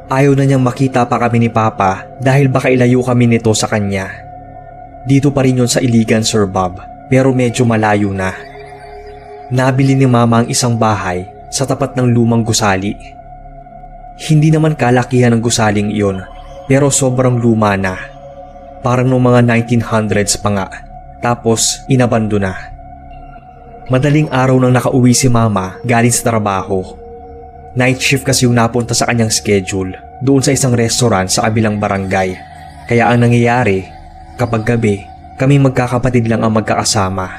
ayaw na niyang makita pa kami ni Papa dahil baka ilayo kami nito sa kanya. Dito pa rin yun sa Iligan, Sir Bob, pero medyo malayo na. Nabili ni Mama ang isang bahay sa tapat ng lumang gusali. Hindi naman kalakihan ng gusaling iyon, pero sobrang luma na. Parang noong mga 1900s pa nga, tapos inabando na. Madaling araw nang nakauwi si Mama galing sa trabaho. Night shift kasi yung napunta sa kanyang schedule doon sa isang restaurant sa kabilang barangay. Kaya ang nangyayari, kapag gabi, kami magkakapatid lang ang magkakasama.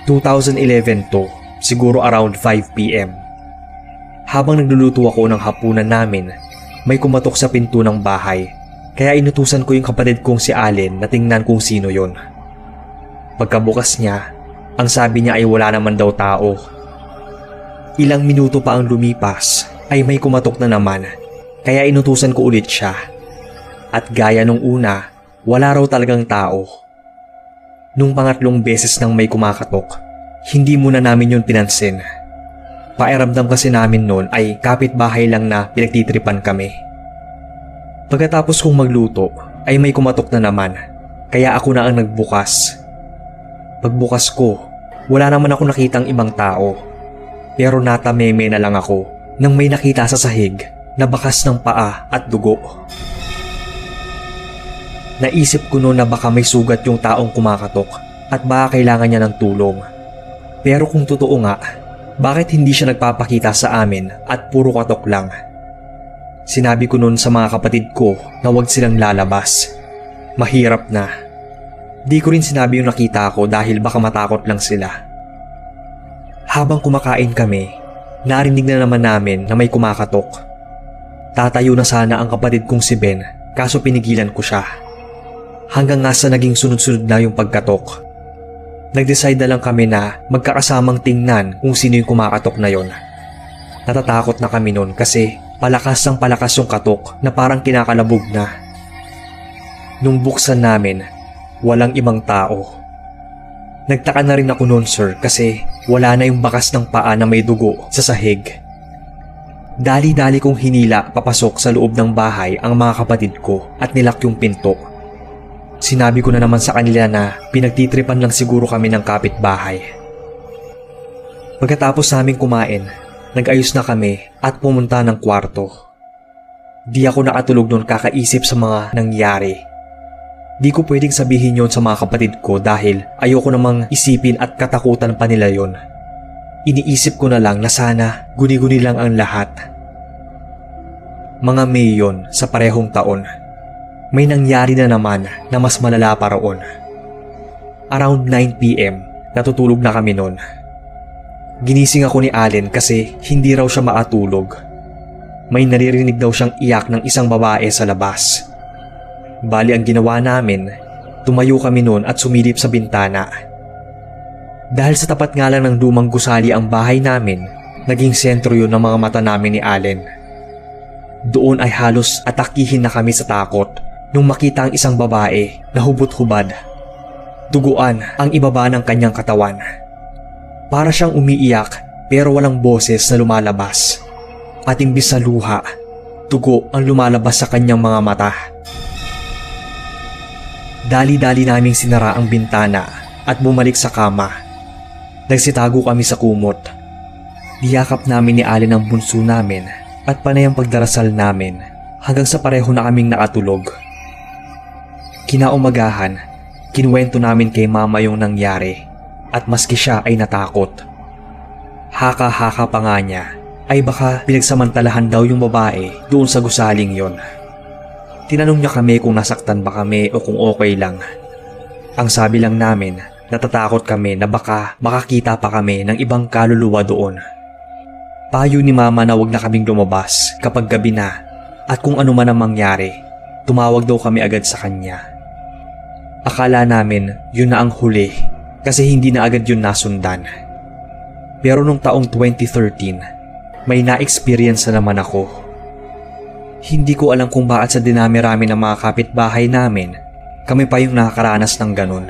2011 to, siguro around 5 p.m. Habang nagluluto ako ng hapunan namin, may kumatok sa pinto ng bahay. Kaya inutusan ko yung kapatid kong si Allen na tingnan kung sino yon. Pagkabukas niya, ang sabi niya ay wala naman daw tao. Ilang minuto pa ang lumipas ay may kumatok na naman, kaya inutusan ko ulit siya. At gaya nung una, wala raw talagang tao. Nung pangatlong beses nang may kumakatok, hindi muna namin yun pinansin. Pakiramdam kasi namin noon ay kapitbahay lang na pinagtitripan kami. Pagkatapos kong magluto ay may kumatok na naman, kaya ako na ang nagbukas. Pagbukas ko, wala naman ako nakitang ibang tao. Pero natameme na lang ako nang may nakita sa sahig na bakas ng paa at dugo. Naisip ko noon na baka may sugat yung taong kumakatok at baka kailangan niya ng tulong. Pero kung totoo nga, bakit hindi siya nagpapakita sa amin at puro katok lang? Sinabi ko noon sa mga kapatid ko na huwag silang lalabas. Mahirap na. Di ko rin sinabi yung nakita ko dahil baka matakot lang sila. Habang kumakain kami, narinig na naman namin na may kumakatok. Tatayo na sana ang kapatid kong si Ben, kaso pinigilan ko siya. Hanggang nga sa naging sunod-sunod na yung pagkatok. Nag-decide na lang kami na magkakasamang tingnan kung sino yung kumakatok na yon. Natatakot na kami noon kasi palakas ng palakas yung katok na parang kinakalabog na. Nung buksan namin, walang ibang tao. Nagtaka na rin ako noon, sir, kasi wala na yung bakas ng paa na may dugo sa sahig. Dali-dali kong hinila papasok sa loob ng bahay ang mga kapatid ko at nilak yung pinto. Sinabi ko na naman sa kanila na pinagtitripan lang siguro kami ng kapitbahay. Pagkatapos naming kumain, nag-ayos na kami at pumunta ng kwarto. Di ako nakatulog noon kakaisip sa mga nangyari. Di ko pwedeng sabihin yon sa mga kapatid ko dahil ayoko namang isipin at katakutan pa nila yon. Iniisip ko na lang na sana guni-guni lang ang lahat. Mga May yon sa parehong taon. May nangyari na naman na mas malala pa roon. Around 9 p.m, natutulog na kami noon. Ginising ako ni Allen kasi hindi raw siya maatulog. May naririnig daw siyang iyak ng isang babae sa labas. Bali ang ginawa namin, tumayo kami noon at sumilip sa bintana. Dahil sa tapat nga lang ng lumang gusali ang bahay namin, naging sentro yun ng mga mata namin ni Allen. Doon ay halos atakihin na kami sa takot nung makita ang isang babae na hubot-hubad. Duguan ang ibaba ng kanyang katawan. Para siyang umiiyak pero walang boses na lumalabas. At imbis na luha, dugo ang lumalabas sa kanyang mga mata. Dali-dali naming sinara ang bintana at bumalik sa kama. Nagsitago kami sa kumot. Niyakap namin ni Allen ang bunso namin at panay ang pagdarasal namin hanggang sa pareho na kaming nakatulog. Kinaumagahan, kinuwento namin kay mama yung nangyari at maski siya ay natakot. Haka-haka pa nga niya ay baka pinagsamantalahan daw yung babae doon sa gusaling yon. Tinanong niya kami kung nasaktan ba kami o kung okay lang. Ang sabi lang namin, natatakot kami na baka makakita pa kami ng ibang kaluluwa doon. Payo ni mama na wag na kaming lumabas kapag gabi na at kung ano man ang mangyari, tumawag daw kami agad sa kanya. Akala namin yun na ang huli kasi hindi na agad yun nasundan. Pero nung taong 2013, may na-experience na naman ako. Hindi ko alam kung bakit sa dinami-rami ng mga kapitbahay namin, kami pa yung nakakaranas ng ganun.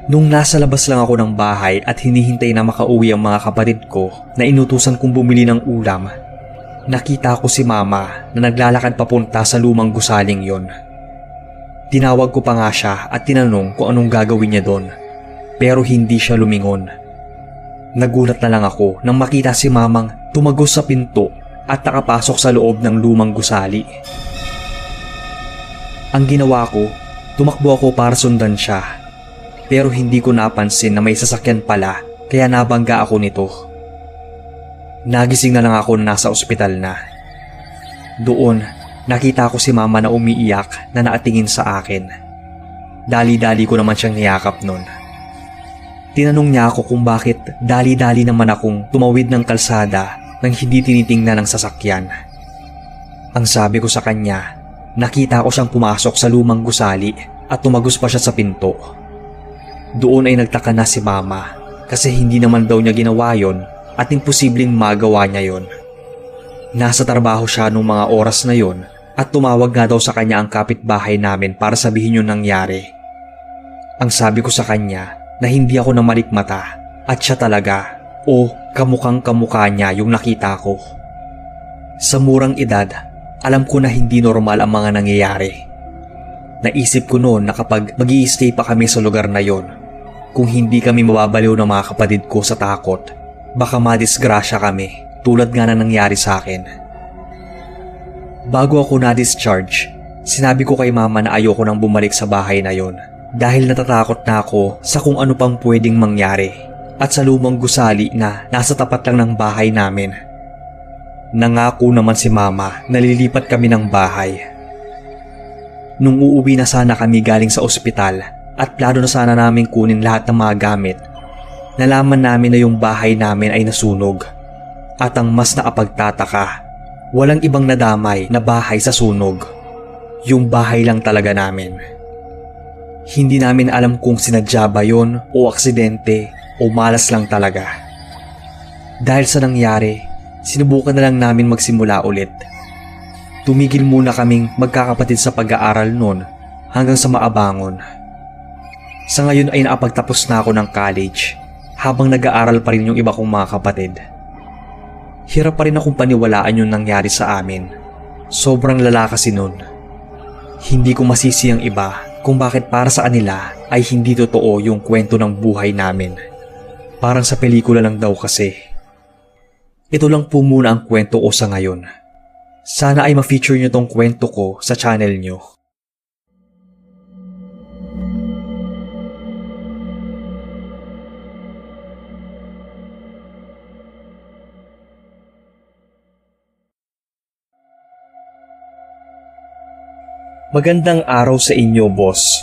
Nung nasa labas lang ako ng bahay at hinihintay na makauwi ang mga kapatid ko na inutusan kong bumili ng ulam, nakita ko si mama na naglalakad papunta sa lumang gusaling yon. Tinawag ko pa nga siya at tinanong kung anong gagawin niya doon, pero hindi siya lumingon. Nagulat na lang ako nang makita si mamang tumagos sa pinto at nakapasok sa loob ng lumang gusali. Ang ginawa ko, tumakbo ako para sundan siya, pero hindi ko napansin na may sasakyan pala kaya nabangga ako nito. Nagising na lang ako na nasa ospital na. Doon, nakita ko si mama na umiiyak na nakatingin sa akin. Dali-dali ko naman siyang niyakap nun. Tinanong niya ako kung bakit dali-dali naman akong tumawid ng kalsada nang hindi tinitingnan ng sasakyan. Ang sabi ko sa kanya, nakita ko siyang pumasok sa lumang gusali at tumagos pa siya sa pinto. Doon ay nagtaka na si mama kasi hindi naman daw niya ginawa yon at imposibleng magawa niya yon. Nasa trabaho siya nung mga oras na yon At tumawag nga daw sa kanya ang kapitbahay namin para sabihin yung nangyari. Ang sabi ko sa kanya na hindi ako namalikmata at siya talaga o kamukhang kamukha niya yung nakita ko. Sa murang edad, alam ko na hindi normal ang mga nangyayari. Naisip ko noon na kapag mag-i-stay pa kami sa lugar na yon, kung hindi kami mababaliw ng mga kapatid ko sa takot, baka madisgrasya kami tulad nga na nangyari sa akin. Bago ako na-discharge, sinabi ko kay mama na ayoko nang bumalik sa bahay na yon dahil natatakot na ako sa kung ano pang pwedeng mangyari at sa lumang gusali na nasa tapat lang ng bahay namin. Nangako naman si mama na lilipat kami ng bahay. Nung uuwi na sana kami galing sa ospital at plano na sana namin kunin lahat ng mga gamit, nalaman namin na yung bahay namin ay nasunog. At ang mas nakapagtataka, walang ibang nadamay na bahay sa sunog. Yung bahay lang talaga namin. Hindi namin alam kung sinadya ba yun o aksidente o malas lang talaga. Dahil sa nangyari, sinubukan na lang namin magsimula ulit. Tumigil muna kaming magkakapatid sa pag-aaral noon hanggang sa maabangon. Sa ngayon ay nakapagtapos na ako ng college habang nag-aaral pa rin yung iba kong mga kapatid. Hirap pa rin akong paniwalaan yung nangyari sa amin. Sobrang lala kasi nun. Hindi ko masisi ang iba kung bakit para sa kanila ay hindi totoo yung kwento ng buhay namin. Parang sa pelikula lang daw kasi. Ito lang po muna ang kwento ko sa ngayon. Sana ay ma-feature nyo tong kwento ko sa channel nyo. Magandang araw sa inyo, boss.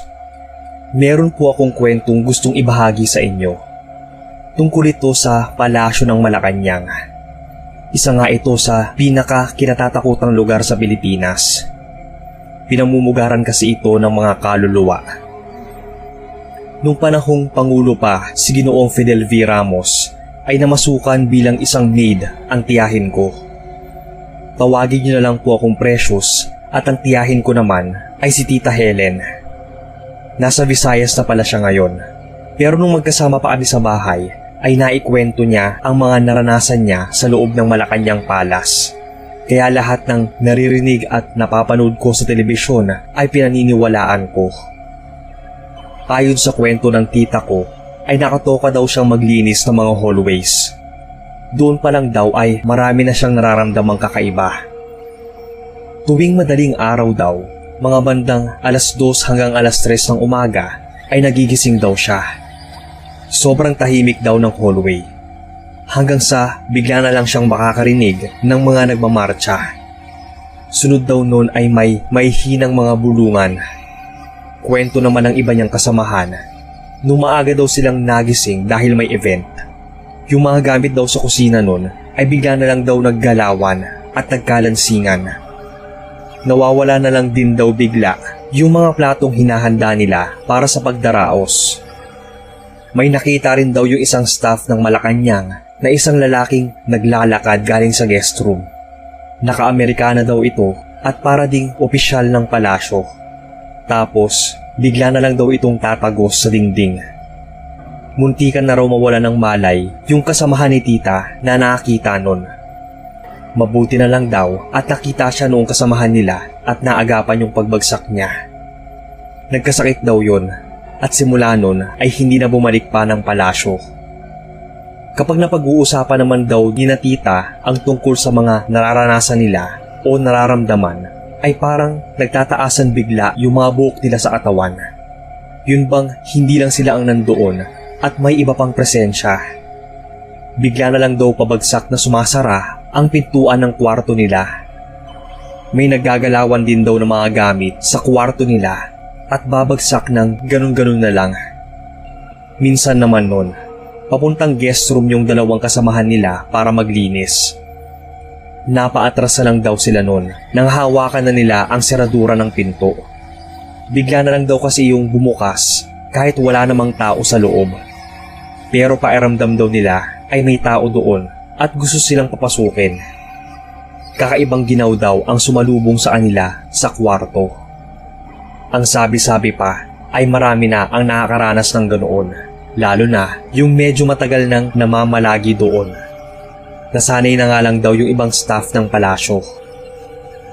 Meron po akong kwentong gustong ibahagi sa inyo. Tungkol ito sa Palasyo ng Malacanang. Isa nga ito sa pinaka-kinatatakutang lugar sa Pilipinas. Pinamumugaran kasi ito ng mga kaluluwa. Nung panahong Pangulo pa si Ginoong Fidel V. Ramos ay namasukan bilang isang maid ang tiyahin ko. Tawagin niyo na lang po akong Precious at ang tiyahin ko naman ay si Tita Helen. Nasa Visayas na pala siya ngayon. Pero nung magkasama pa kami sa bahay, ay naikwento niya ang mga naranasan niya sa loob ng Malacanang Palace. Kaya lahat ng naririnig at napapanood ko sa telebisyon ay pinaniniwalaan ko. Ayon sa kwento ng tita ko, ay nakatoka daw siyang maglinis ng mga hallways. Doon pa lang daw ay marami na siyang nararamdamang kakaiba. Tuwing madaling araw daw, mga bandang 2:00 hanggang 3:00 ng umaga ay nagigising daw siya. Sobrang tahimik daw ng hallway. Hanggang sa bigla na lang siyang makakarinig ng mga nagmamarcha. Sunod daw noon ay may hinang mga bulungan. Kwento naman ng iba niyang kasamahan. Nung maaga daw silang nagising dahil may event. Yung mga gamit daw sa kusina noon ay bigla na lang daw naggalawan at nagkalansingan. Nawawala na lang din daw bigla yung mga platong hinahanda nila para sa pagdaraos. May nakita rin daw yung isang staff ng Malacanang na isang lalaking naglalakad galing sa guest room. Naka-Amerikana daw ito at para ding opisyal ng palasyo. Tapos, bigla na lang daw itong tatagos sa dingding. Muntikan na raw mawala ng malay yung kasamahan ni tita na nakakita nun. Mabuti na lang daw at nakita siya noong kasamahan nila at naagapan yung pagbagsak niya. Nagkasakit daw yun at simula nun ay hindi na bumalik pa ng palasyo. Kapag napag-uusapan naman daw ni na tita ang tungkol sa mga nararanasan nila o nararamdaman, ay parang nagtataasan bigla yung mga buhok nila sa katawan. Yun bang hindi lang sila ang nandoon at may iba pang presensya. Bigla na lang daw pabagsak na sumasara ang pintuan ng kwarto nila. May naggagalawan din daw ng mga gamit sa kwarto nila at babagsak ng ganun-ganun na lang. Minsan naman nun, papuntang guest room yung dalawang kasamahan nila para maglinis. Napaatras na lang daw sila nun nang hawakan na nila ang seradura ng pinto. Bigla na lang daw kasi yung bumukas kahit wala namang tao sa loob. Pero pakiramdam daw nila ay may tao doon at gusto silang papasukin. kakaibang ginaw daw ang sumalubong sa kanila sa kwarto. Ang sabi-sabi pa ay marami na ang nakakaranas ng ganoon, lalo na yung medyo matagal nang namamalagi doon. Nasanay na nga lang daw yung ibang staff ng palasyo.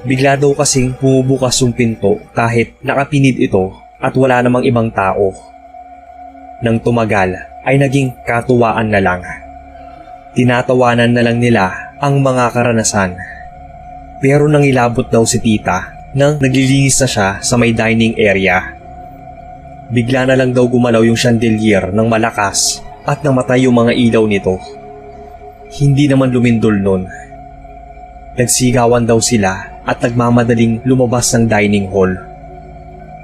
Bigla daw kasing bumubukas yung pinto kahit nakapinid ito at wala namang ibang tao. Nang tumagal ay naging katuwaan na lang. Tinatawanan na lang nila ang mga karanasan. Pero nangilabot daw si tita nang naglilinis na siya sa may dining area. Bigla na lang daw gumalaw yung chandelier ng malakas at namatay yung mga ilaw nito. Hindi naman lumindol nun. Nagsigawan daw sila at nagmamadaling lumabas ng dining hall.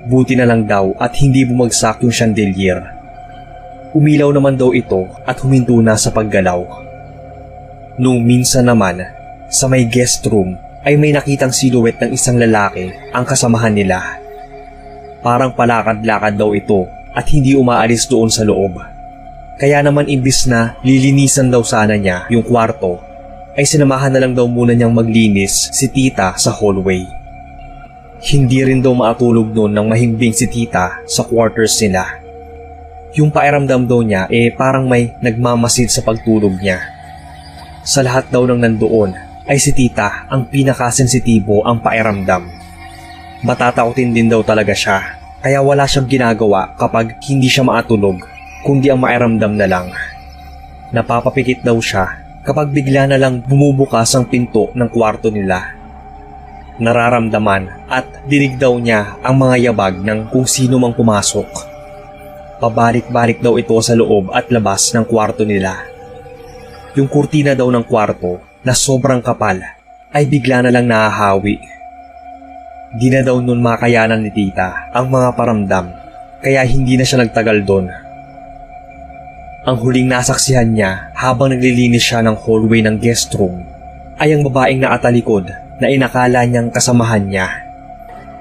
Buti na lang daw at hindi bumagsak yung chandelier. Umilaw naman daw ito at huminto na sa paggalaw. Nung minsan naman, sa may guest room ay may nakitang silhouette ng isang lalaki ang kasamahan nila. Parang palakad-lakad daw ito at hindi umaalis doon sa loob. Kaya naman imbis na lilinisan daw sana niya yung kwarto, ay sinamahan na lang daw muna niyang maglinis si tita sa hallway. Hindi rin daw maatulog noon nang mahimbing si tita sa quarters nila. Yung pakiramdam daw niya parang may nagmamasid sa pagtulog niya. Sa lahat daw ng nandoon ay si tita ang pinakasensitibo ang pakiramdam. Matatakotin din daw talaga siya, kaya wala siyang ginagawa kapag hindi siya maatulog, kundi ang mairamdam na lang. Napapapikit daw siya kapag bigla na lang bumubukas ang pinto ng kwarto nila. Nararamdaman at dinig daw niya ang mga yabag ng kung sino mang pumasok. Pabalik-balik daw ito sa loob at labas ng kwarto nila. Yung kurtina daw ng kwarto na sobrang kapal ay bigla na lang nahahawi. Di na daw nun makayanan ni tita ang mga paramdam, kaya hindi na siya nagtagal doon. Ang huling nasaksihan niya habang naglilinis siya ng hallway ng guest room ay ang babaeng nakatalikod na inakala niyang kasamahan niya.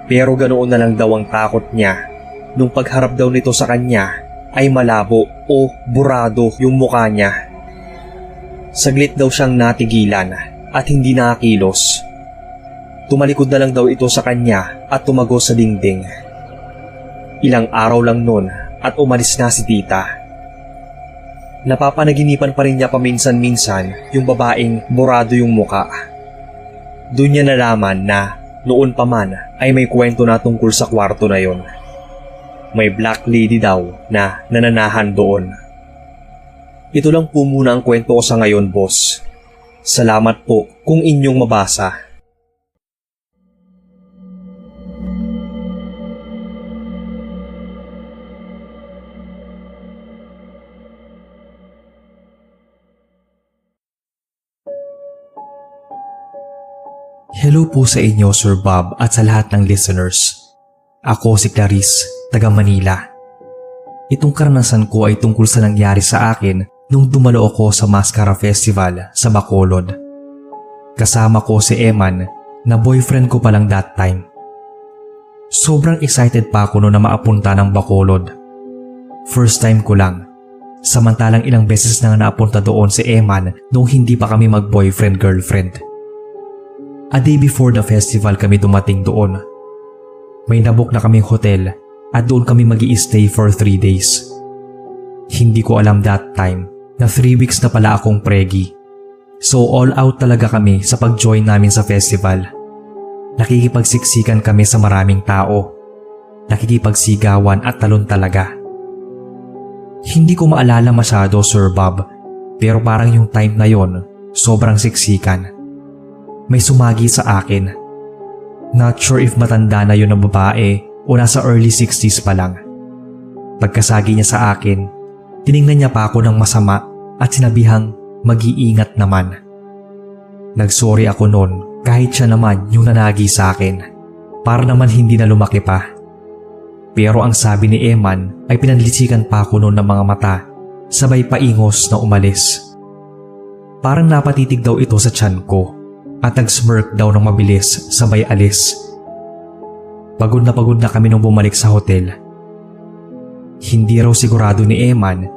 Pero ganoon na lang daw ang takot niya nung pagharap daw nito sa kanya ay malabo o burado yung mukha niya. Saglit daw siyang natigilan at hindi nakakilos. Tumalikod na lang daw ito sa kanya at tumagos sa dingding. Ilang araw lang nun at umalis na si tita. Napapanaginipan pa rin niya paminsan-minsan yung babaeng burado yung muka. Doon niya nalaman na noon pa man ay may kwento na tungkol sa kwarto na yon. May black lady daw na nananahan doon. Ito lang po muna ang kwento ko sa ngayon, boss. Salamat po kung inyong mabasa. Hello po sa inyo, Sir Bob, at sa lahat ng listeners. Ako si Clarice, taga Manila. Itong karanasan ko ay tungkol sa nangyari sa akin nung dumalo ako sa Mascara Festival sa Bacolod. Kasama ko si Eman na boyfriend ko pa lang that time. Sobrang excited pa ako noon na maapunta ng Bacolod. First time ko lang. Samantalang ilang beses na naapunta doon si Eman nung hindi pa kami mag-boyfriend-girlfriend. A day before the festival kami dumating doon. May nabook na kaming hotel at doon kami mag-i-stay for 3 days. Hindi ko alam that time na 3 weeks na pala akong pregi. So all out talaga kami sa pag-join namin sa festival. Nakikipagsiksikan kami sa maraming tao. Nakikipagsigawan at talon talaga. Hindi ko maalala masyado, Sir Bob, pero parang yung time na yon, sobrang siksikan. May sumagi sa akin. Not sure if matanda na yun ang babae o nasa early 60s pa lang. Pagkasagi niya sa akin, tiningnan niya pa ako ng masama at sinabihang mag-iingat naman. Nagsorry ako noon kahit siya naman yung nanagi sa akin, para naman hindi na lumaki pa. Pero ang sabi ni Eman ay pinanlisikan pa ako noon ng mga mata, sabay paingos na umalis. Parang napatitig daw ito sa tiyan ko at nag-smirk daw ng mabilis sabay alis. Pagod na kami nung bumalik sa hotel. Hindi raw sigurado ni Eman,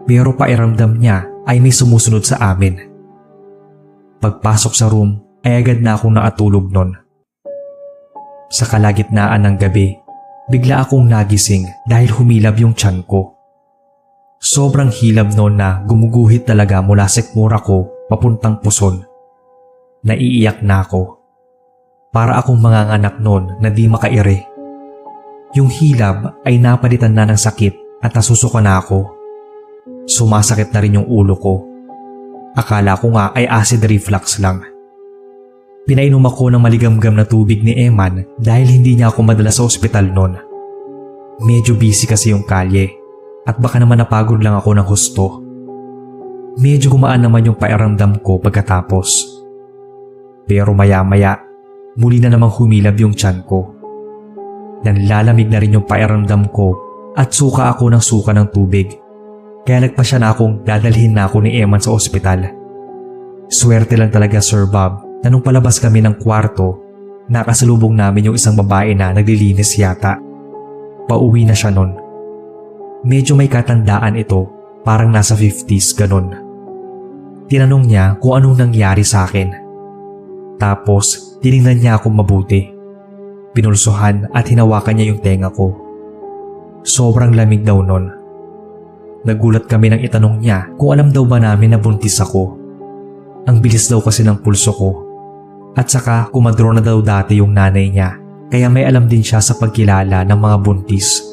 pero pairamdam niya ay may sumusunod sa amin. Pagpasok sa room ay agad na akong nakatulog nun. Sa kalagitnaan ng gabi, bigla akong nagising dahil humilab yung tiyan ko. Sobrang hilab noon na gumuguhit talaga mula sa sikmura ko papuntang puson. Naiiyak na ako. Para akong manganganak noon na di makaire. Yung hilab ay napalitan na ng sakit at nasusuka na ako. Sumasakit na rin yung ulo ko. Akala ko nga ay acid reflux lang. Pinainom ako ng maligamgam na tubig ni Eman dahil hindi niya ako madala sa ospital noon. Medyo busy kasi yung kalye at baka naman napagod lang ako ng husto. Medyo gumaan naman yung pakiramdam ko pagkatapos. Pero maya-maya, muli na namang humilab yung tiyan ko. Nanlalamig na rin yung pakiramdam ko at suka ako ng suka ng tubig. Kaya nagpasya na akong dadalhin na ako ni Eman sa ospital. Swerte lang talaga, Sir Bob, na nung palabas kami ng kwarto, nakasalubong namin yung isang babae na naglilinis yata. Pauwi na siya nun. Medyo may katandaan ito, parang nasa 50s ganun. Tinanong niya kung anong nangyari sa akin. Tapos tiningnan niya akong mabuti. Pinulsuhan at hinawakan niya yung tenga ko. Sobrang lamig daw nun. Nagulat kami nang itanong niya kung alam daw ba namin na buntis ako. Ang bilis daw kasi ng pulso ko. At saka kumadro na daw dati yung nanay niya, kaya may alam din siya sa pagkilala ng mga buntis.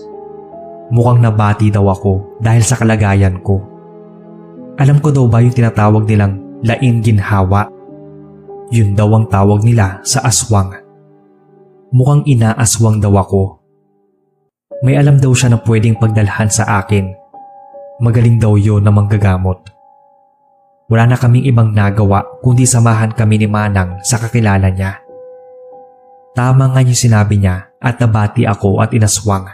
Mukhang nabati daw ako dahil sa kalagayan ko. Alam ko daw ba yung tinatawag nilang laing ginhawa? Yun daw ang tawag nila sa aswang. Mukhang inaaswang daw ako. May alam daw siya na pwedeng pagdalhan sa akin. Magaling daw yun na manggagamot. Wala na kaming ibang nagawa kundi samahan kami ni Manang sa kakilala niya. Tama nga yung sinabi niya at nabati ako at inaswang.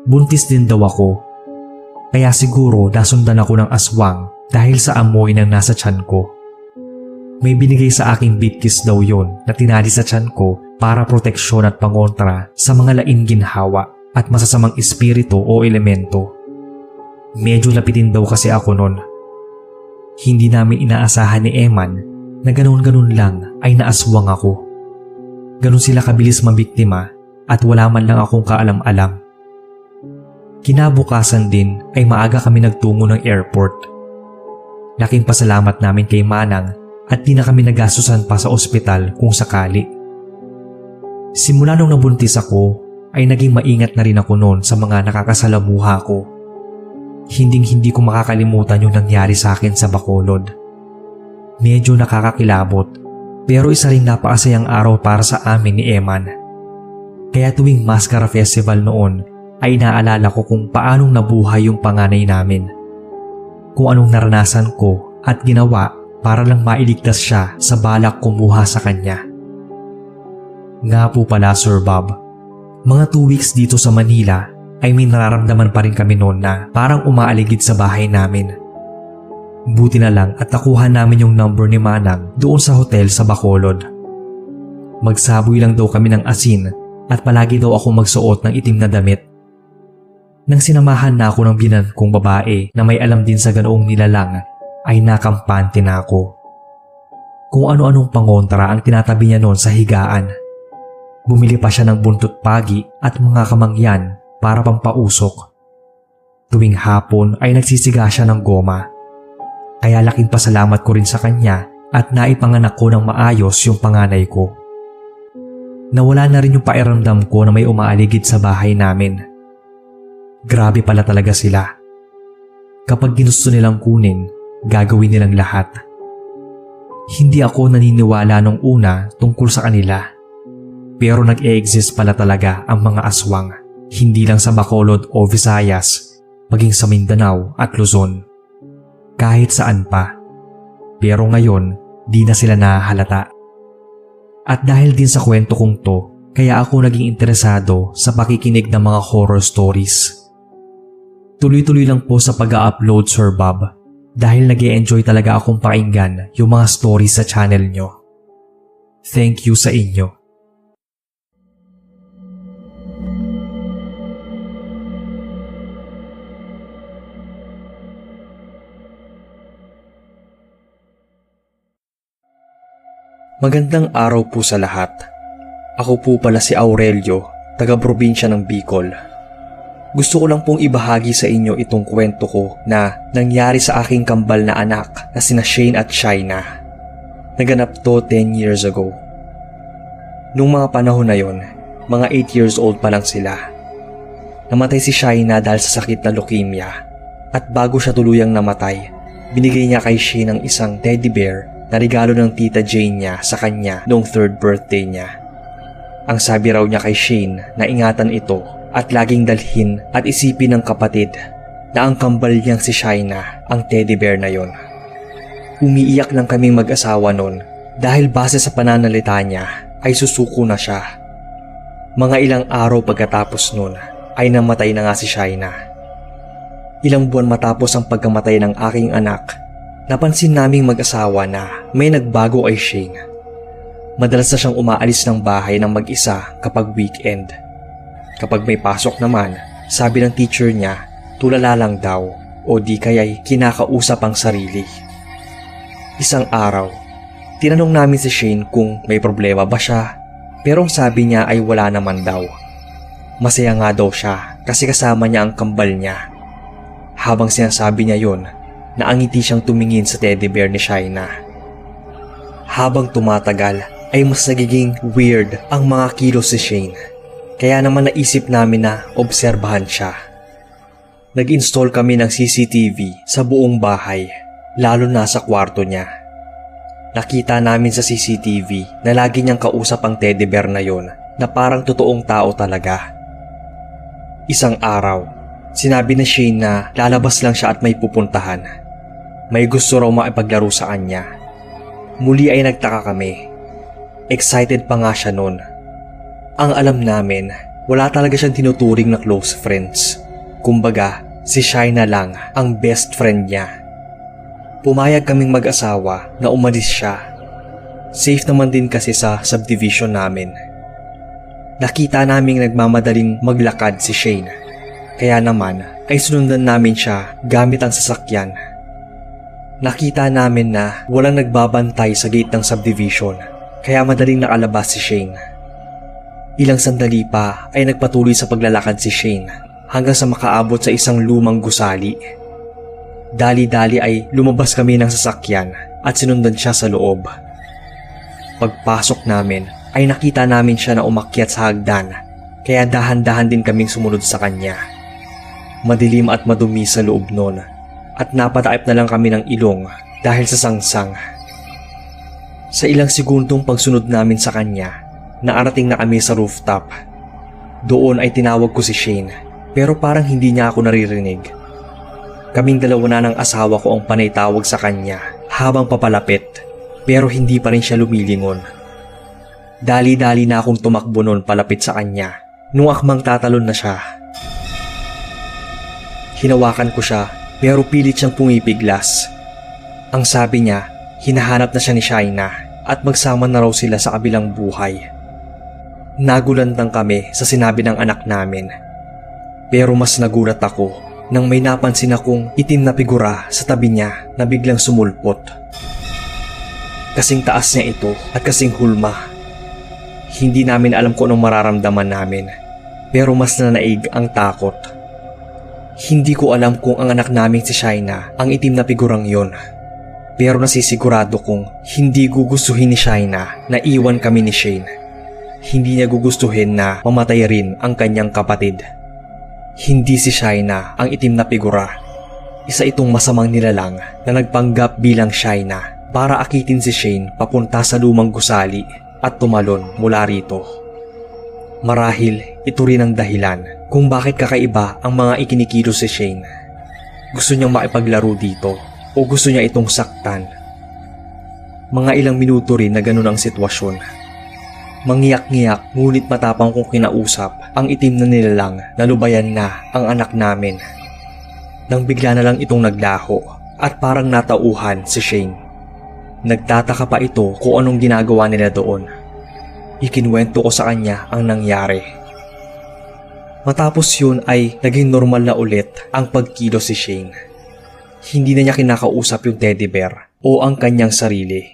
Buntis din daw ako. Kaya siguro nasundan ako ng aswang dahil sa amoy ng nasa tiyan ko. May binigay sa aking bitkis daw yon na tinali sa tiyan ko para proteksyon at pangontra sa mga laing ginhawa at masasamang espiritu o elemento. Medyo lapitin daw kasi ako nun. Hindi namin inaasahan ni Eman na ganun-ganun lang ay naaswang ako. Ganun sila kabilis mabiktima at wala man lang akong kaalam-alam. Kinabukasan din ay maaga kami nagtungo ng airport. Laking pasalamat namin kay Manang at di na kami nagastusan pa sa ospital kung sakali. Simula nung nabuntis ako ay naging maingat na rin ako noon sa mga nakakasalamuha ko. Hinding-hindi ko makakalimutan yung nangyari sa akin sa Bacolod. Medyo nakakakilabot pero isa ring napakasayang araw para sa amin ni Eman. Kaya tuwing Mascara Festival noon ay naalala ko kung paanong nabuhay yung panganay namin. Kung anong naranasan ko at ginawa para lang mailigtas siya sa balak kumuha sa kanya. Nga po pala, Sir Bob, mga 2 weeks dito sa Manila ay may nararamdaman pa rin kami noon na parang umaaligid sa bahay namin. Buti na lang at nakuha namin yung number ni Manang doon sa hotel sa Bacolod. Magsaboy lang daw kami ng asin at palagi daw ako magsuot ng itim na damit. Nang sinamahan na ako ng binan kong babae na may alam din sa ganoong nilalang, ay nakampante na ako. Kung ano-anong pangontra ang tinatabi niya noon sa higaan. Bumili pa siya ng buntot pagi at mga kamangyan para pampausok. Tuwing hapon ay nagsisiga siya ng goma. Kaya laking pasalamat ko rin sa kanya at naipanganak ko ng maayos yung panganay ko. Nawala na rin yung pakiramdam ko na may umaaligid sa bahay namin. Grabe pala talaga sila. Kapag ginusto nilang kunin, gagawin nilang lahat. Hindi ako naniniwala nung una tungkol sa kanila. Pero nag-e-exist pala talaga ang mga aswang. Hindi lang sa Bacolod o Visayas, maging sa Mindanao at Luzon. Kahit saan pa. Pero ngayon, di na sila nahahalata. At dahil din sa kwento kong to, kaya ako naging interesado sa pakikinig ng mga horror stories. Tuloy-tuloy lang po sa pag-upload, Sir Bob, dahil nag-e-enjoy talaga akong pakinggan yung mga stories sa channel nyo. Thank you sa inyo. Magandang araw po sa lahat. Ako po pala si Aurelio, taga-probinsya ng Bicol. Gusto ko lang pong ibahagi sa inyo itong kwento ko na nangyari sa aking kambal na anak na sina Shane at Shaina. Naganap to 10 years ago. Nung mga panahon na yon, mga 8 years old pa lang sila. Namatay si Shaina dahil sa sakit na leukemia at bago siya tuluyang namatay, binigay niya kay Shane ang isang teddy bear na regalo ng tita Jane niya sa kanya noong 3rd birthday niya. Ang sabi raw niya kay Shane na ingatan ito at laging dalhin at isipin ng kapatid na ang kambal niyang si Shaina ang teddy bear na yon. Umiiyak lang kaming mag-asawa noon dahil base sa pananalita niya ay susuko na siya. Mga ilang araw pagkatapos noon ay namatay na nga si Shaina. Ilang buwan matapos ang pagkamatay ng aking anak, napansin naming mag-asawa na may nagbago kay Shane. Madalas na siyang umaalis ng bahay ng mag-isa kapag weekend. Kapag may pasok naman, sabi ng teacher niya, tulala lang daw o di kaya'y kinakausap ang sarili. Isang araw, tinanong namin si Shane kung may problema ba siya, pero ang sabi niya ay wala naman daw. Masaya nga daw siya kasi kasama niya ang kambal niya. Habang sinasabi niya yon, naangiti siyang tumingin sa teddy bear ni Shaina. Habang tumatagal ay mas nagiging weird ang mga kilos si Shane. Kaya naman naisip namin na obserbahan siya. Nag-install kami ng CCTV sa buong bahay, lalo na sa kwarto niya. Nakita namin sa CCTV na lagi niyang kausap ang teddy bear na yon na parang totoong tao talaga. Isang araw, sinabi ni Shane na lalabas lang siya at may pupuntahan. May gusto raw maipaglaro sa kanya. Muli ay nagtaka kami. Excited pa nga siya noon. Ang alam namin, wala talaga siyang tinuturing na close friends. Kumbaga, si Shaina lang ang best friend niya. Pumayag kaming mag-asawa na umalis siya. Safe naman din kasi sa subdivision namin. Nakita naming nagmamadaling maglakad si Shane. Kaya naman ay sunundan namin siya gamit ang sasakyan. Nakita namin na walang nagbabantay sa gate ng subdivision, kaya madaling nakalabas si Shane. Ilang sandali pa ay nagpatuloy sa paglalakad si Shane hanggang sa makaabot sa isang lumang gusali. Dali-dali ay lumabas kami ng sasakyan at sinundan siya sa loob. Pagpasok namin ay nakita namin siya na umakyat sa hagdan, kaya dahan-dahan din kaming sumunod sa kanya. Madilim at madumi sa loob noon at napataip na lang kami ng ilong dahil sa sangsang. Sa ilang segundong pagsunod namin sa kanya, naarating na kami sa rooftop. Doon ay tinawag ko si Shane pero parang hindi niya ako naririnig. Kaming dalawa na ng asawa ko ang panay tawag sa kanya habang papalapit pero hindi pa rin siya lumilingon. Dali-dali na akong tumakbo noon palapit sa kanya nung akmang tatalon na siya. Hinawakan ko siya pero pilit siyang pumipiglas. Ang sabi niya, hinahanap na siya ni Shaina at magsama na raw sila sa kabilang buhay. Nagulantang kami sa sinabi ng anak namin. Pero mas nagulat ako nang may napansin akong itim na figura sa tabi niya na biglang sumulpot. Kasing taas niya ito at kasing hulma. Hindi namin alam kung anong mararamdaman namin, pero mas nanaig ang takot. Hindi ko alam kung ang anak naming si Shaina ang itim na figurang yon. Pero nasisigurado kong hindi gugustuhin ni Shaina na iwan kami ni Shane. Hindi niya gugustuhin na mamatay rin ang kanyang kapatid. Hindi si Shaina ang itim na figura. Isa itong masamang nilalang na nagpanggap bilang Shaina para akitin si Shane papunta sa lumang gusali at tumalon mula rito. Marahil ito rin ang dahilan kung bakit kakaiba ang mga ikinikilos si Shane. Gusto niyang makipaglaro dito o gusto niya itong saktan. Mga ilang minuto rin na ganun ang sitwasyon. Mangiyak-ngiyak ngunit matapang kong kinausap ang itim na nilalang na lubayan na ang anak namin. Nang bigla na lang itong naglaho at parang natauhan si Shane. Nagtataka pa ito kung anong ginagawa nila doon. Ikinwento ko sa kanya ang nangyari. Matapos yun ay naging normal na ulit ang pagkilos si Shane. Hindi na niya kinakausap yung teddy bear o ang kanyang sarili.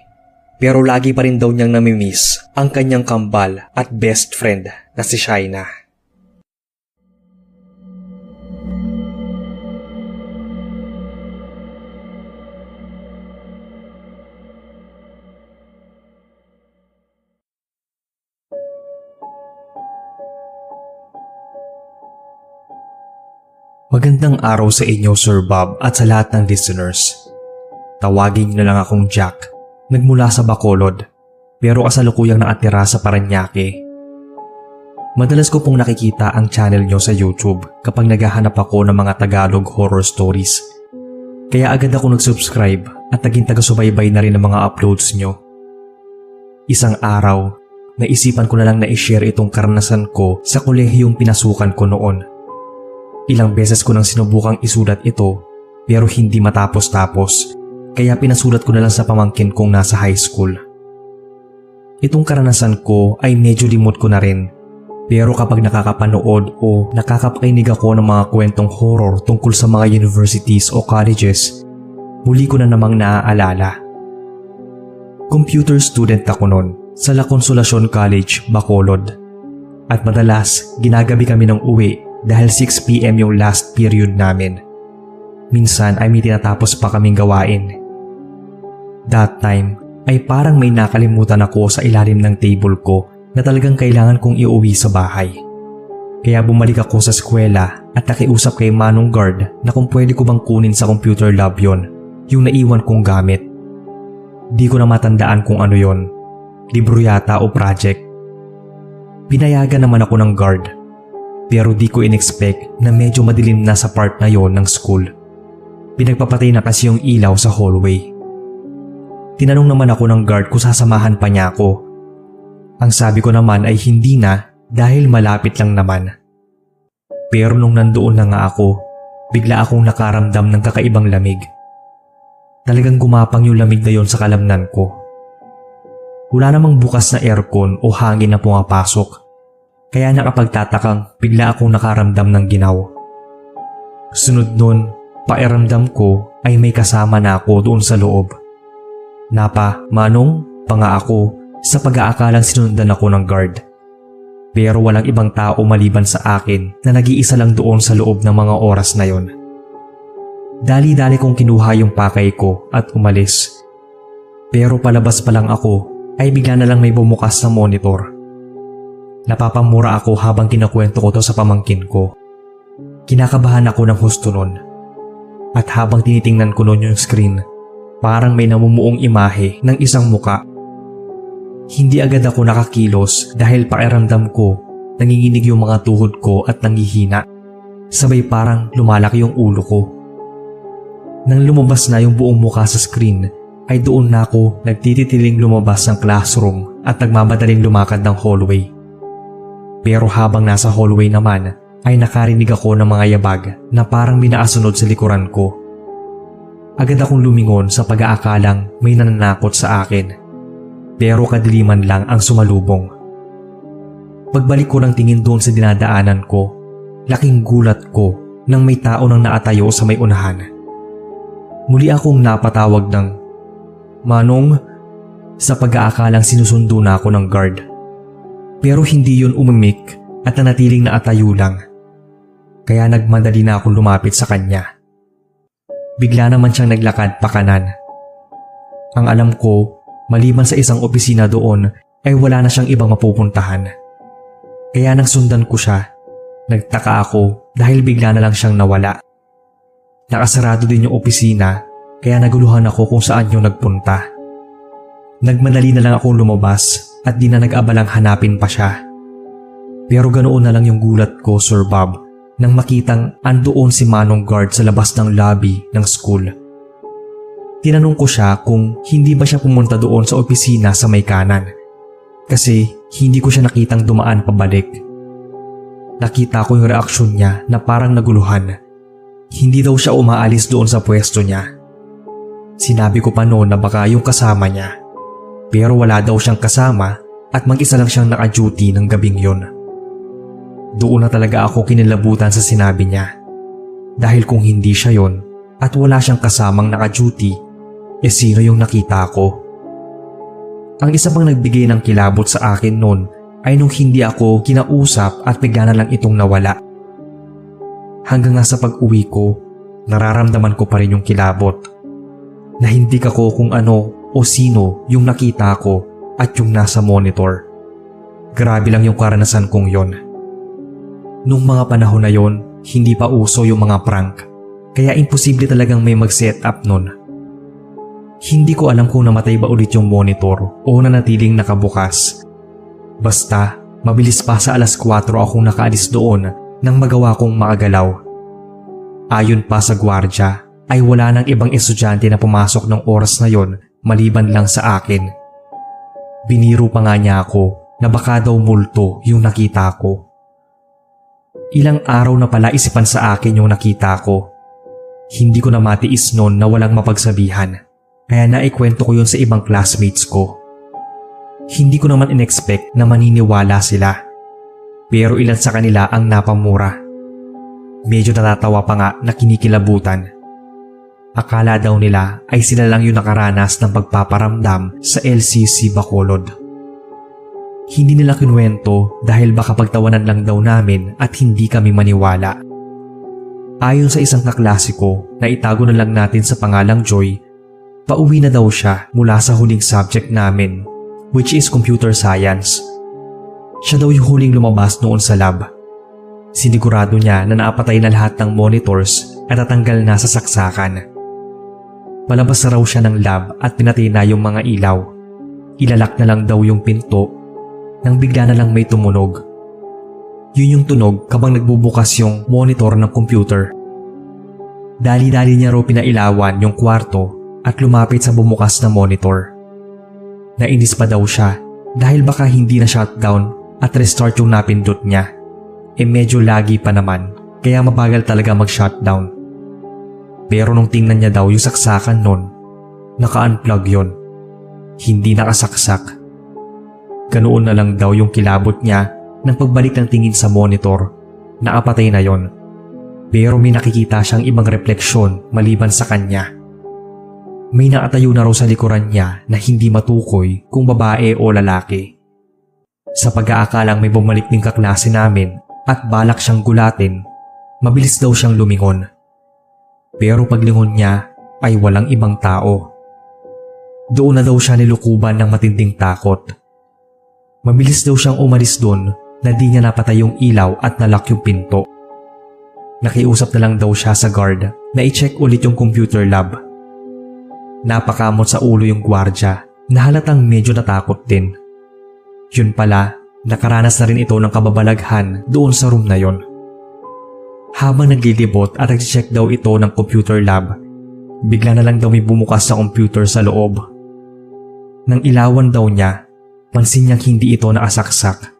Pero lagi pa rin daw niyang namimiss ang kanyang kambal at best friend na si Shaina. Magandang araw sa inyo, Sir Bob, at sa lahat ng listeners. Tawagin niyo na lang akong Jack, nagmula sa Bacolod, pero kasalukuyang nakatira sa Parañaque. Madalas ko pong nakikita ang channel niyo sa YouTube kapag naghahanap ako ng mga Tagalog horror stories. Kaya agad ako nag-subscribe at naging taga-subaybay na rin ng mga uploads niyo. Isang araw, naisipan ko na lang na i-share itong karanasan ko sa kolehiyong pinasukan ko noon. Ilang beses ko nang sinubukang isulat ito pero hindi matapos-tapos, kaya pinasulat ko na lang sa pamangkin kong nasa high school. Itong karanasan ko ay medyo limot ko na rin, pero kapag nakakapanood o nakakapakinig ako ng mga kwentong horror tungkol sa mga universities o colleges, muli ko na namang naaalala. Computer student ako noon sa La Consolacion College, Bacolod, at madalas ginagabi kami ng uwi dahil 6 PM yung last period namin. Minsan ay may tinatapos pa kaming gawain. That time ay parang may nakalimutan ako sa ilalim ng table ko na talagang kailangan kong iuwi sa bahay. Kaya bumalik ako sa eskwela at nakiusap kay Manong Guard na kung pwede ko bang kunin sa computer lab yon, yung naiwan kong gamit. Di ko na matandaan kung ano yon, libro yata o project. Pinayagan naman ako ng guard. Pero di ko in-expect na medyo madilim na sa part na yon ng school. Pinagpapatay na kasi yung ilaw sa hallway. Tinanong naman ako ng guard kung sasamahan pa niya ako. Ang sabi ko naman ay hindi na dahil malapit lang naman. Pero nung nandoon na nga ako, bigla akong nakaramdam ng kakaibang lamig. Talagang gumapang yung lamig na yon sa kalamnan ko. Wala namang bukas na aircon o hangin na pumapasok. Kaya nakapagtatakang bigla akong nakaramdam ng ginaw. Sunod nun, pairamdam ko ay may kasama na ako doon sa loob. Manong, pa nga ako sa pag-aakalang sinundan ako ng guard. Pero walang ibang tao maliban sa akin na nag-iisa lang doon sa loob ng mga oras na yon. Dali-dali kong kinuha yung pakay ko at umalis. Pero palabas pa lang ako ay bigla na lang may bumukas sa monitor. Napapamura ako habang kinakwento ko to sa pamangkin ko. Kinakabahan ako ng husto nun. At habang tinitingnan ko nun yung screen, parang may namumuong imahe ng isang muka. Hindi agad ako nakakilos dahil pakiramdam ko nanginginig yung mga tuhod ko at nangihina. Sabay parang lumalaki yung ulo ko. Nang lumabas na yung buong muka sa screen, ay doon na ako nagtititiling lumabas ng classroom at nagmamadaling lumakad ng hallway. Pero habang nasa hallway naman ay nakarinig ako ng mga yabag na parang minaasunod sa likuran ko. Agad akong lumingon sa pag-aakalang may nananakot sa akin. Pero kadiliman lang ang sumalubong. Pagbalik ko ng tingin doon sa dinadaanan ko, laking gulat ko nang may tao nang nakatayo sa may unahan. Muli akong napatawag ng Manong, sa pag-aakalang sinusundo na ako ng guard. Pero hindi yun umimik at nanatiling nakatayo lang. Kaya nagmadali na akong lumapit sa kanya. Bigla naman siyang naglakad pa kanan. Ang alam ko, maliban sa isang opisina doon ay wala na siyang ibang mapupuntahan. Kaya nang sundan ko siya, nagtaka ako dahil bigla na lang siyang nawala. Nakasarado din yung opisina kaya naguluhan ako kung saan yung nagpunta. Nagmadali na lang akong lumabas at di na nag-abalang hanapin pa siya. Pero ganoon na lang yung gulat ko, Sir Bob, nang makitang andoon si Manong Guard sa labas ng lobby ng school. Tinanong ko siya kung hindi ba siya pumunta doon sa opisina sa may kanan. Kasi hindi ko siya nakitang dumaan pabalik. Nakita ko yung reaksyon niya na parang naguluhan. Hindi daw siya umaalis doon sa pwesto niya. Sinabi ko pa noon na baka yung kasama niya. Pero wala daw siyang kasama at mag-isa lang siyang naka-duty ng gabing yon. Doon na talaga ako kinilabutan sa sinabi niya. Dahil kung hindi siya yon at wala siyang kasamang naka-duty, sino yung nakita ko? Ang isa pang nagbigay ng kilabot sa akin noon ay nung hindi ako kinausap at bigla na lang itong nawala. Hanggang nga sa pag-uwi ko, nararamdaman ko pa rin yung kilabot. Nahindik ako kung ano o sino yung nakita ko at yung nasa monitor. Grabe lang yung karanasan kong yon. Nung mga panahon na yon, hindi pa uso yung mga prank, kaya imposible talagang may mag-set up nun. Hindi ko alam kung namatay ba ulit yung monitor o nanatiling nakabukas. Basta, mabilis pa sa alas 4 akong nakaalis doon nang magawa kong makagalaw. Ayon pa sa gwardya, ay wala nang ibang estudyante na pumasok ng oras na yon maliban lang sa akin. Biniro pa nga niya ako na baka daw multo yung nakita ko. Ilang araw na pala isipan sa akin yung nakita ko. Hindi ko na matiis noon na walang mapagsabihan, kaya naikwento ko yun sa ibang classmates ko. Hindi ko naman in-expect na maniniwala sila, pero ilan sa kanila ang napamura. Medyo natatawa pa nga na kinikilabutan. Akala daw nila ay sila lang yung nakaranas ng pagpaparamdam sa LCC Bacolod. Hindi nila kinuwento dahil baka pagtawanan lang daw namin at hindi kami maniwala. Ayon sa isang kaklase ko na itago na lang natin sa pangalang Joy, pauwi na daw siya mula sa huling subject namin, which is computer science. Siya daw yung huling lumabas noon sa lab. Sinigurado niya na naapatay na lahat ng monitors at tatanggal na sa saksakan. Palabas na raw siya ng lab at pinatay na yung mga ilaw. Ilalak na lang daw yung pinto nang bigla na lang may tumunog. Yun yung tunog kapag nagbubukas yung monitor ng computer. Dali-dali niya raw pinailawan yung kwarto at lumapit sa bumukas na monitor. Nainis pa daw siya dahil baka hindi na shutdown at restart yung napindot niya. Medyo lagi pa naman kaya mabagal talaga mag-shutdown. Pero nung tingnan niya daw yung saksakan nun, naka-unplug yun. Hindi nakasaksak. Ganoon na lang daw yung kilabot niya nang pagbalik ng tingin sa monitor. Naapatay na yon. Pero may nakikita siyang ibang refleksyon maliban sa kanya. May nakatayo na raw sa likuran niya na hindi matukoy kung babae o lalaki. Sa pag-aakalang may bumalik ng kaklase namin at balak siyang gulatin, mabilis daw siyang lumingon. Pero paglingon niya ay walang ibang tao. Doon na daw siya nilukuban ng matinding takot. Mabilis daw siyang umalis doon na di niya napatay yung ilaw at nalock yung pinto. Nakiusap na lang daw siya sa guard na i-check ulit yung computer lab. Napakamot sa ulo yung gwardya na halatang medyo natakot din. Yun pala, nakaranas na rin ito ng kababalaghan doon sa room na yon. Habang naglilibot at nag-check daw ito ng computer lab, bigla na lang daw may bumukas sa computer sa loob. Nang ilawan daw niya, pansin niyang hindi ito nakasaksak.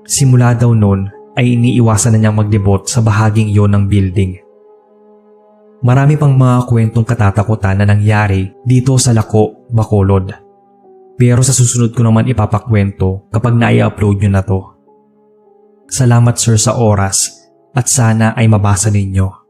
Simula daw noon ay iniiwasan na niyang maglibot sa bahaging yon ng building. Marami pang mga kwentong katatakutan na nangyari dito sa Lako, Bacolod. Pero sa susunod ko naman ipapakwento kapag na-i-upload nyo na to. Salamat sir sa oras at sana ay mabasa ninyo.